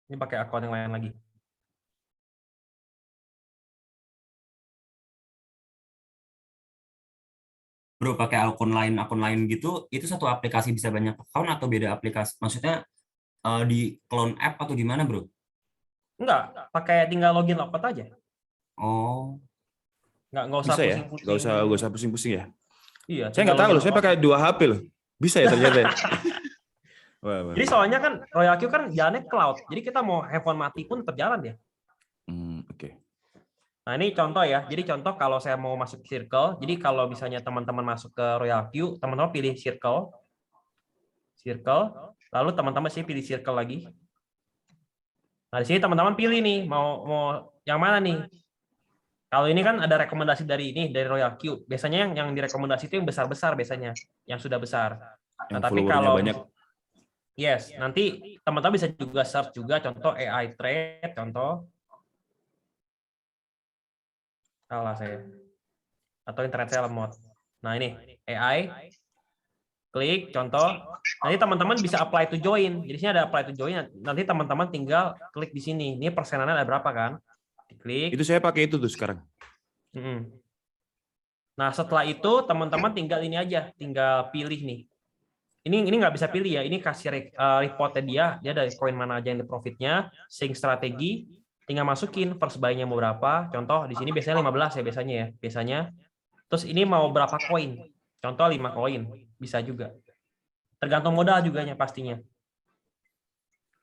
Ini pakai akun yang lain lagi. Bro, pakai akun lain gitu, itu satu aplikasi bisa banyak account atau beda aplikasi? Maksudnya di clone app atau gimana, bro? Enggak, pakai tinggal login logout aja. Oh, Nggak usah Bisa ya? pusing-pusing. Nggak usah pusing-pusing ya? Iya. Saya tinggal nggak tahu loh, login saya logout. pakai 2 HP loh. Bisa ya ternyata ya? Wah. Jadi soalnya kan Royal Q kan jalannya cloud. Jadi kita mau handphone mati pun tetap jalan ya. Oke. Nah ini contoh ya. Jadi contoh kalau saya mau masuk circle. Jadi kalau misalnya teman-teman masuk ke Royal Q, teman-teman pilih circle. Lalu teman-teman sih pilih circle lagi. Nah di sini teman-teman pilih nih mau yang mana nih. Kalau ini kan ada rekomendasi dari Royal Q. Biasanya yang direkomendasi itu yang besar-besar biasanya, yang sudah besar. Yang Nah, tapi followernya kalau banyak. yes, nanti teman-teman bisa juga search juga contoh AI trade, contoh salah saya. Atau internet saya lemot. Nah, ini AI klik contoh. Nanti teman-teman bisa apply to join. Jadi sini ada apply to join. Nanti teman-teman tinggal klik di sini. Ini persenannya ada berapa kan? Diklik. Itu saya pakai itu tuh sekarang. Nah, setelah itu teman-teman tinggal ini aja, tinggal pilih nih. Ini nggak bisa pilih ya, ini kasih reportnya dia dari koin mana aja yang di profitnya, sync strategi, tinggal masukin first buy-nya mau berapa. Contoh di sini biasanya 15 ya biasanya. Terus ini mau berapa koin? Contoh 5 koin, bisa juga. Tergantung modal juga pastinya.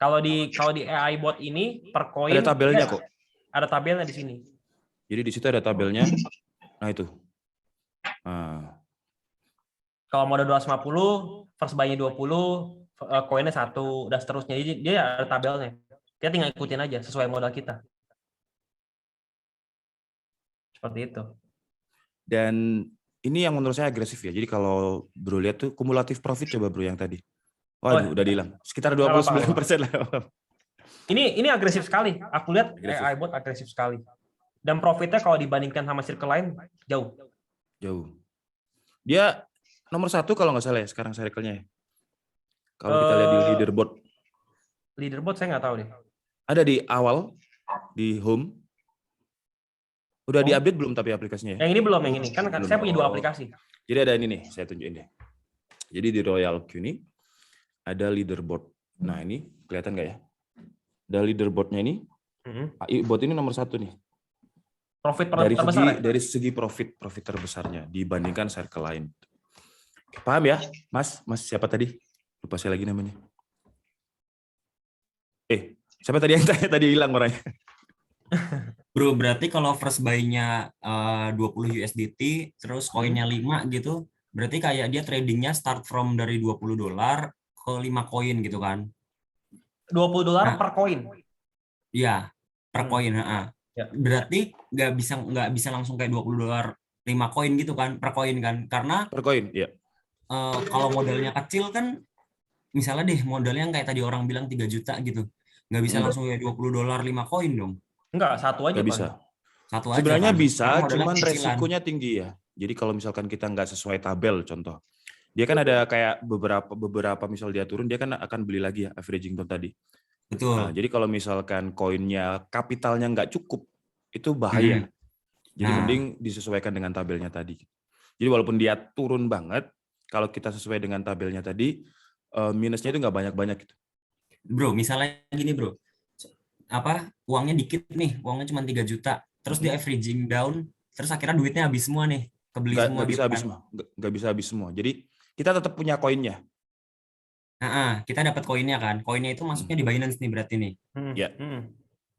Kalau di AI bot ini per koin Ada tabelnya kok. Ada tabelnya di sini. Jadi di situ ada tabelnya. Nah itu. Nah. Kalau modal 250, first buy-nya 20, koinnya 1, dan seterusnya. Jadi dia ada tabelnya. Kita tinggal ikutin aja sesuai modal kita. Seperti itu. Dan ini yang menurut saya agresif ya. Jadi kalau Bro lihat tuh kumulatif profit coba Bro yang tadi. Waduh, udah dihilang. Sekitar 29% lah. Ini agresif sekali. Aku lihat Agresif. AI bot agresif sekali. Dan profitnya kalau dibandingkan sama circle lain jauh. Dia nomor 1 kalau nggak salah ya sekarang circle-nya ya. Kalau kita lihat di leaderboard. Leaderboard saya nggak tahu deh. Ada di awal, di home. Udah di-update belum tapi aplikasinya ya? Yang ini belum, yang ini. Kan Belum. saya punya 2 aplikasi. Jadi ada ini nih, saya tunjukin deh. Jadi di Royal Q ini ada leaderboard. Nah ini kelihatan nggak ya? Ada leaderboardnya ini. AI bot ini nomor 1 nih. Profit terbesar ya? Dari segi profit terbesarnya dibandingkan circle lain. Paham ya, Mas? Mas siapa tadi? Lupa saya lagi namanya. Siapa tadi yang tanya? Tadi hilang orangnya. bro, berarti kalau first buy-nya 20 USDT, terus koinnya 5 gitu, Berarti kayak dia tradingnya start from dari $20 ke 5 koin gitu kan. $20 Nah. per koin. Iya, per koin. Ya. Berarti nggak bisa langsung kayak $20 5 koin gitu kan, per koin kan. Karena Per koin, ya. kalau modalnya kecil kan, misalnya deh modalnya yang kayak tadi orang bilang 3 juta gitu. Nggak bisa langsung kayak $20 5 koin dong. Enggak, satu aja Nggak Pak. bisa. Satu aja Sebenarnya kan. bisa, Karena modalnya cuman kecilan. resikonya tinggi ya. Jadi kalau misalkan kita nggak sesuai tabel, contoh. Dia kan ada kayak beberapa misal dia turun, dia kan akan beli lagi ya, averaging ton tadi. Betul. Nah, jadi kalau misalkan koinnya, kapitalnya nggak cukup, itu bahaya. Jadi Nah. mending disesuaikan dengan tabelnya tadi. Jadi walaupun dia turun banget, kalau kita sesuai dengan tabelnya tadi, minusnya itu nggak banyak-banyak gitu. Bro, misalnya gini bro, uangnya dikit nih, uangnya cuma 3 juta, terus dia averaging down, terus akhirnya duitnya habis semua nih, kebeli semua Nggak bisa gitu habis kan. semua, nggak bisa habis semua. Jadi kita tetap punya koinnya. Kita dapat koinnya kan, koinnya itu masuknya di Binance nih berarti nih. Ya.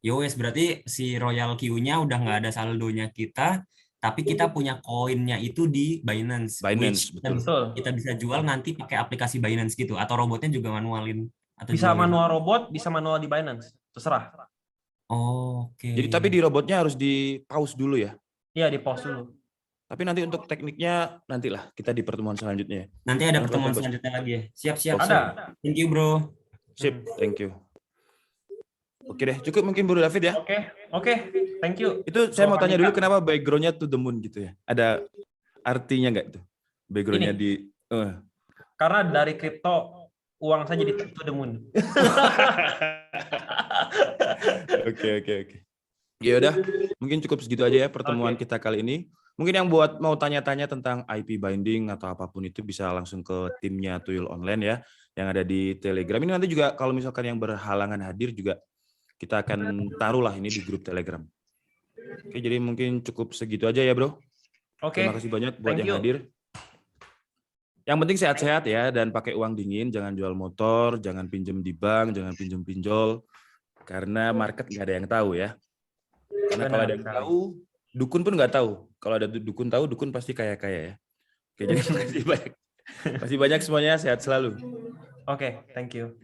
Yowes, berarti si Royal Q-nya udah nggak ada saldonya kita, tapi kita punya koinnya itu di Binance. Binance, Which betul. kita bisa jual nanti pakai aplikasi Binance gitu, atau robotnya juga manualin. Atau Bisa jualin. manual robot, bisa manual di Binance. Terserah. Oke. Jadi tapi di robotnya harus di pause dulu ya. Iya, di pause dulu. Tapi nanti untuk tekniknya nantilah kita di pertemuan selanjutnya. Nanti ada Karena pertemuan kelihatan selanjutnya lagi ya. Siap-siap. Oke. Ada. Thank you bro. Sip, thank you. Oke deh, cukup mungkin Bro David ya. Oke. Thank you. Itu saya mau tanya dulu kenapa background-nya to the moon gitu ya? Ada artinya nggak itu? Background-nya Ini. di... Karena dari kripto, uang saya jadi to the moon. Oke. Ya udah, mungkin cukup segitu aja ya pertemuan kita kali ini. Mungkin yang buat mau tanya-tanya tentang IP binding atau apapun itu bisa langsung ke timnya Tuyul Online ya, yang ada di Telegram. Ini nanti juga kalau misalkan yang berhalangan hadir juga kita akan taruhlah ini di grup Telegram. Oke, jadi mungkin cukup segitu aja ya, Bro. Oke. Terima kasih banyak buat Thank yang you. hadir. Yang penting sehat-sehat ya, dan pakai uang dingin, jangan jual motor, jangan pinjem di bank, jangan pinjem pinjol, karena market nggak ada yang tahu ya. Karena kalau ada yang tahu, dukun pun nggak tahu. Kalau ada dukun tahu, dukun pasti kaya-kaya ya. Oke, jadi makasih banyak. Masih banyak semuanya, sehat selalu. Oke, thank you.